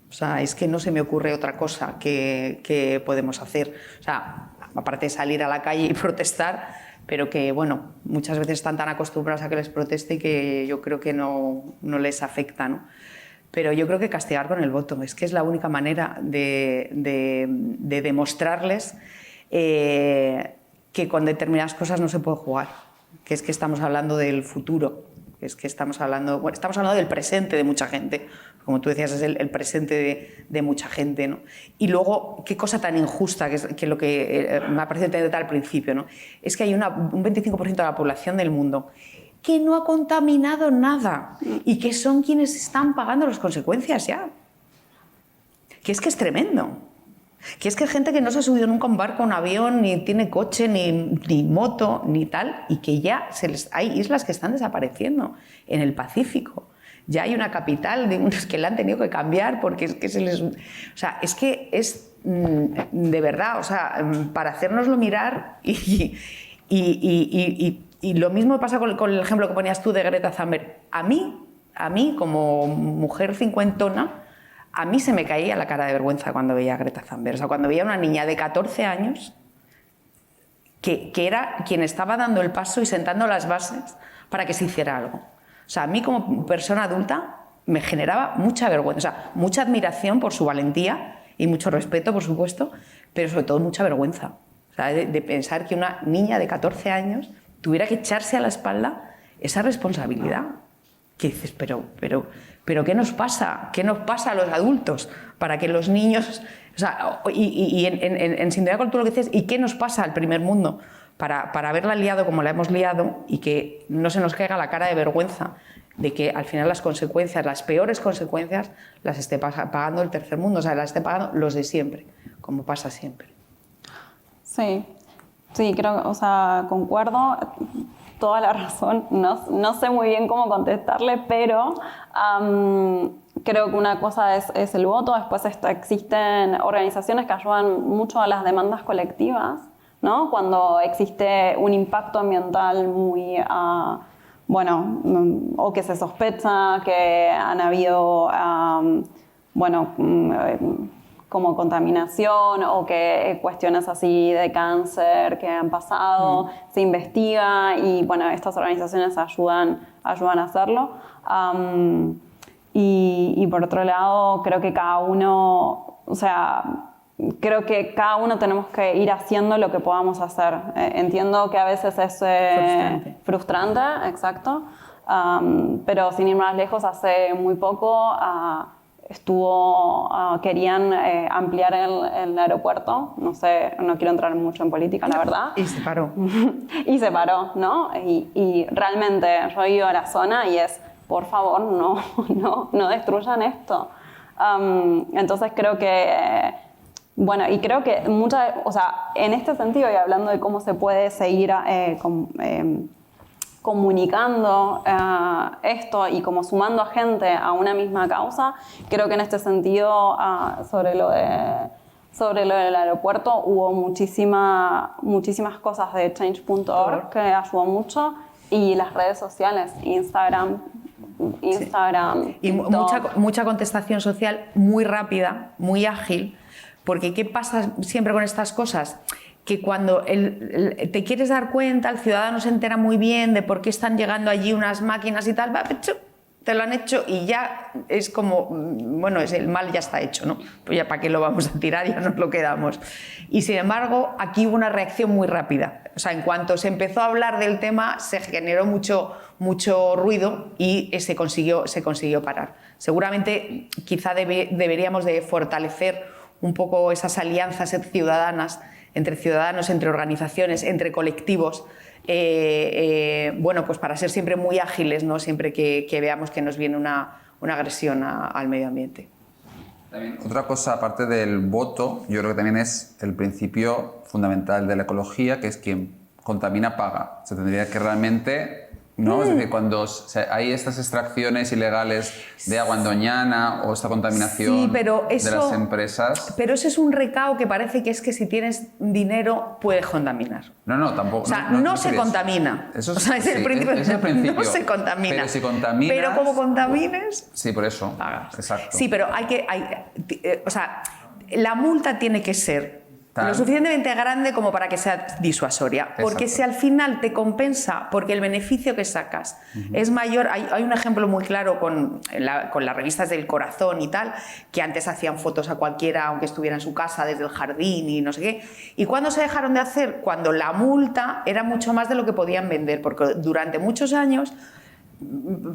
[SPEAKER 4] O sea, es que no se me ocurre otra cosa que podemos hacer. O sea, aparte de salir a la calle y protestar, pero que, bueno, muchas veces están tan acostumbrados a que les proteste que yo creo que no les afecta, ¿no? Pero yo creo que castigar con el voto, es que es la única manera de demostrarles que con determinadas cosas no se puede jugar, que es que estamos hablando del futuro, que es que estamos hablando del presente de mucha gente, como tú decías, es el presente de mucha gente, ¿no? Y luego, qué cosa tan injusta, que lo que me ha parecido entender al principio, ¿no? Es que hay un 25% de la población del mundo que no ha contaminado nada y que son quienes están pagando las consecuencias ya. Que es tremendo. Que es que hay gente que no se ha subido nunca a un barco, a un avión, ni tiene coche, ni moto, ni tal, y que ya hay islas que están desapareciendo en el Pacífico. Ya hay una capital que la han tenido que cambiar porque es que se les... O sea, es que es de verdad, o sea, para hacérnoslo mirar y lo mismo pasa con el ejemplo que ponías tú de Greta Thunberg. A mí como mujer cincuentona, a mí se me caía la cara de vergüenza cuando veía a Greta Thunberg. O sea, cuando veía a una niña de 14 años que era quien estaba dando el paso y sentando las bases para que se hiciera algo. O sea, a mí como persona adulta me generaba mucha vergüenza, o sea, mucha admiración por su valentía y mucho respeto, por supuesto, pero sobre todo mucha vergüenza. O sea, de pensar que una niña de 14 años tuviera que echarse a la espalda esa responsabilidad. Que dices, pero ¿qué nos pasa? ¿Qué nos pasa a los adultos para que los niños... O sea, y en sintonía con tú lo que dices, ¿y qué nos pasa al primer mundo para haberla liado como la hemos liado y que no se nos caiga la cara de vergüenza de que al final las consecuencias, las peores consecuencias, las esté pagando el tercer mundo, o sea, las esté pagando los de siempre, como pasa siempre?
[SPEAKER 3] Sí, creo, o sea, concuerdo, toda la razón. No sé muy bien cómo contestarle, pero creo que una cosa es el voto, después existen organizaciones que ayudan mucho a las demandas colectivas, ¿no? Cuando existe un impacto ambiental muy, bueno, o que se sospecha que han habido, como contaminación o que cuestiones así de cáncer que han pasado, se investiga y bueno, estas organizaciones ayudan a hacerlo. Y por otro lado, creo que cada uno, o sea, creo que cada uno tenemos que ir haciendo lo que podamos hacer. Entiendo que a veces es frustrante, exacto, pero sin ir más lejos, hace muy poco querían ampliar el aeropuerto, no sé, no quiero entrar mucho en política, la verdad.
[SPEAKER 4] Y se paró.
[SPEAKER 3] Y se paró, ¿no? Y realmente yo he ido a la zona y es, por favor, no destruyan esto. Entonces creo que, bueno, y creo que o sea, en este sentido, y hablando de cómo se puede seguir comunicando esto y como sumando a gente a una misma causa, creo que en este sentido, sobre lo del aeropuerto, hubo muchísimas cosas de Change.org que ayudó mucho, y las redes sociales, Instagram,
[SPEAKER 4] y
[SPEAKER 3] TikTok.
[SPEAKER 4] mucha contestación social muy rápida, muy ágil, porque ¿qué pasa siempre con estas cosas? Que cuando te quieres dar cuenta, el ciudadano se entera muy bien de por qué están llegando allí unas máquinas y tal, te lo han hecho y ya es como, bueno, el mal ya está hecho, ¿no? Pues ya para qué lo vamos a tirar, ya nos lo quedamos. Y sin embargo, aquí hubo una reacción muy rápida. O sea, en cuanto se empezó a hablar del tema, se generó mucho ruido y se consiguió parar. Seguramente, quizá deberíamos de fortalecer un poco esas alianzas ciudadanas, entre ciudadanos, entre organizaciones, entre colectivos, bueno, pues para ser siempre muy ágiles, ¿no? Siempre que veamos que nos viene una agresión al medio ambiente.
[SPEAKER 1] También, otra cosa, aparte del voto, yo creo que también es el principio fundamental de la ecología, que es quien contamina paga. Se tendría que realmente ¿no? Es decir, cuando hay estas extracciones ilegales de agua en Doñana o esta contaminación
[SPEAKER 4] Sí, pero
[SPEAKER 1] de las empresas...
[SPEAKER 4] Pero ese es un recao que parece que es que si tienes dinero puedes contaminar.
[SPEAKER 1] No, tampoco.
[SPEAKER 4] O sea, no se contamina.
[SPEAKER 1] Eso es,
[SPEAKER 4] o sea, es el principio.
[SPEAKER 1] es el principio.
[SPEAKER 4] No se contamina.
[SPEAKER 1] Pero si contaminas...
[SPEAKER 4] Pero como contamines...
[SPEAKER 1] Sí, por eso.
[SPEAKER 4] Pagas.
[SPEAKER 1] Exacto.
[SPEAKER 4] Sí, pero o sea, la multa tiene que ser lo suficientemente grande como para que sea disuasoria. Porque
[SPEAKER 1] Exacto.
[SPEAKER 4] si al final te compensa, porque el beneficio que sacas es mayor. Hay un ejemplo muy claro con las revistas del Corazón y tal, que antes hacían fotos a cualquiera, aunque estuviera en su casa, desde el jardín y no sé qué. ¿Y cuándo se dejaron de hacer? Cuando la multa era mucho más de lo que podían vender, porque durante muchos años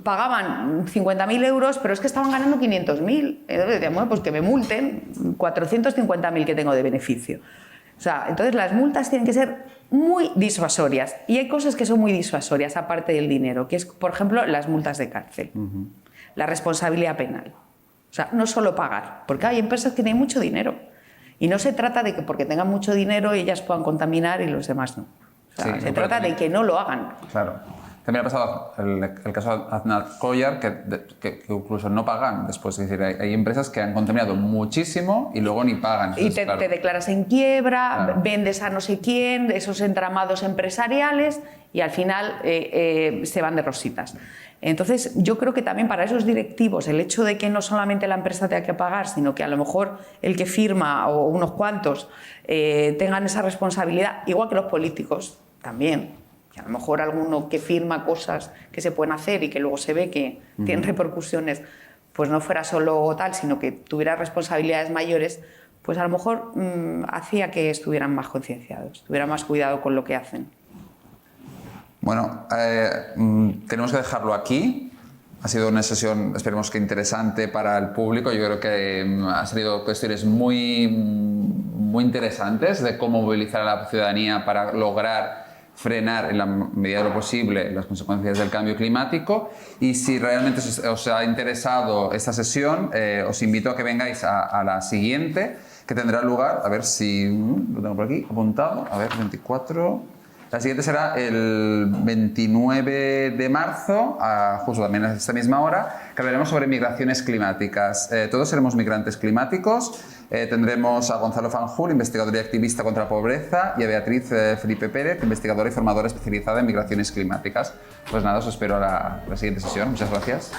[SPEAKER 4] pagaban 50.000 euros, pero es que estaban ganando 500.000. Entonces decían, bueno, pues que me multen 450.000 que tengo de beneficio. O sea, entonces las multas tienen que ser muy disuasorias. Y hay cosas que son muy disuasorias, aparte del dinero, que es, por ejemplo, las multas de cárcel, la responsabilidad penal. O sea, no solo pagar, porque hay empresas que tienen mucho dinero. Y no se trata de que porque tengan mucho dinero ellas puedan contaminar y los demás no. O sea, se trata de que no lo hagan.
[SPEAKER 1] Claro. También ha pasado el caso de Aznat Collar, que incluso no pagan después. Es decir, hay empresas que han contaminado muchísimo y luego ni pagan.
[SPEAKER 4] Entonces, y te declaras en quiebra,
[SPEAKER 1] claro,
[SPEAKER 4] vendes a no sé quién, esos entramados empresariales y al final se van de rositas. Entonces, yo creo que también para esos directivos el hecho de que no solamente la empresa tenga que pagar, sino que a lo mejor el que firma o unos cuantos tengan esa responsabilidad, igual que los políticos también. A lo mejor alguno que firma cosas que se pueden hacer y que luego se ve que tienen repercusiones, pues no fuera solo tal, sino que tuviera responsabilidades mayores, pues a lo mejor hacía que estuvieran más concienciados, tuvieran más cuidado con lo que hacen.
[SPEAKER 1] Bueno, tenemos que dejarlo aquí. Ha sido una sesión, esperemos que interesante para el público. Yo creo que han salido cuestiones muy interesantes de cómo movilizar a la ciudadanía para lograr frenar en la medida de lo posible las consecuencias del cambio climático. Y si realmente os ha interesado esta sesión, os invito a que vengáis a la siguiente, que tendrá lugar, a ver si lo tengo por aquí apuntado, a ver, 24... La siguiente será el 29 de marzo, justo también a esta misma hora, que hablaremos sobre migraciones climáticas. Todos seremos migrantes climáticos. Tendremos a Gonzalo Fanjul, investigador y activista contra la pobreza, y a Beatriz Felipe Pérez, investigadora y formadora especializada en migraciones climáticas. Pues nada, os espero a la siguiente sesión. Muchas gracias.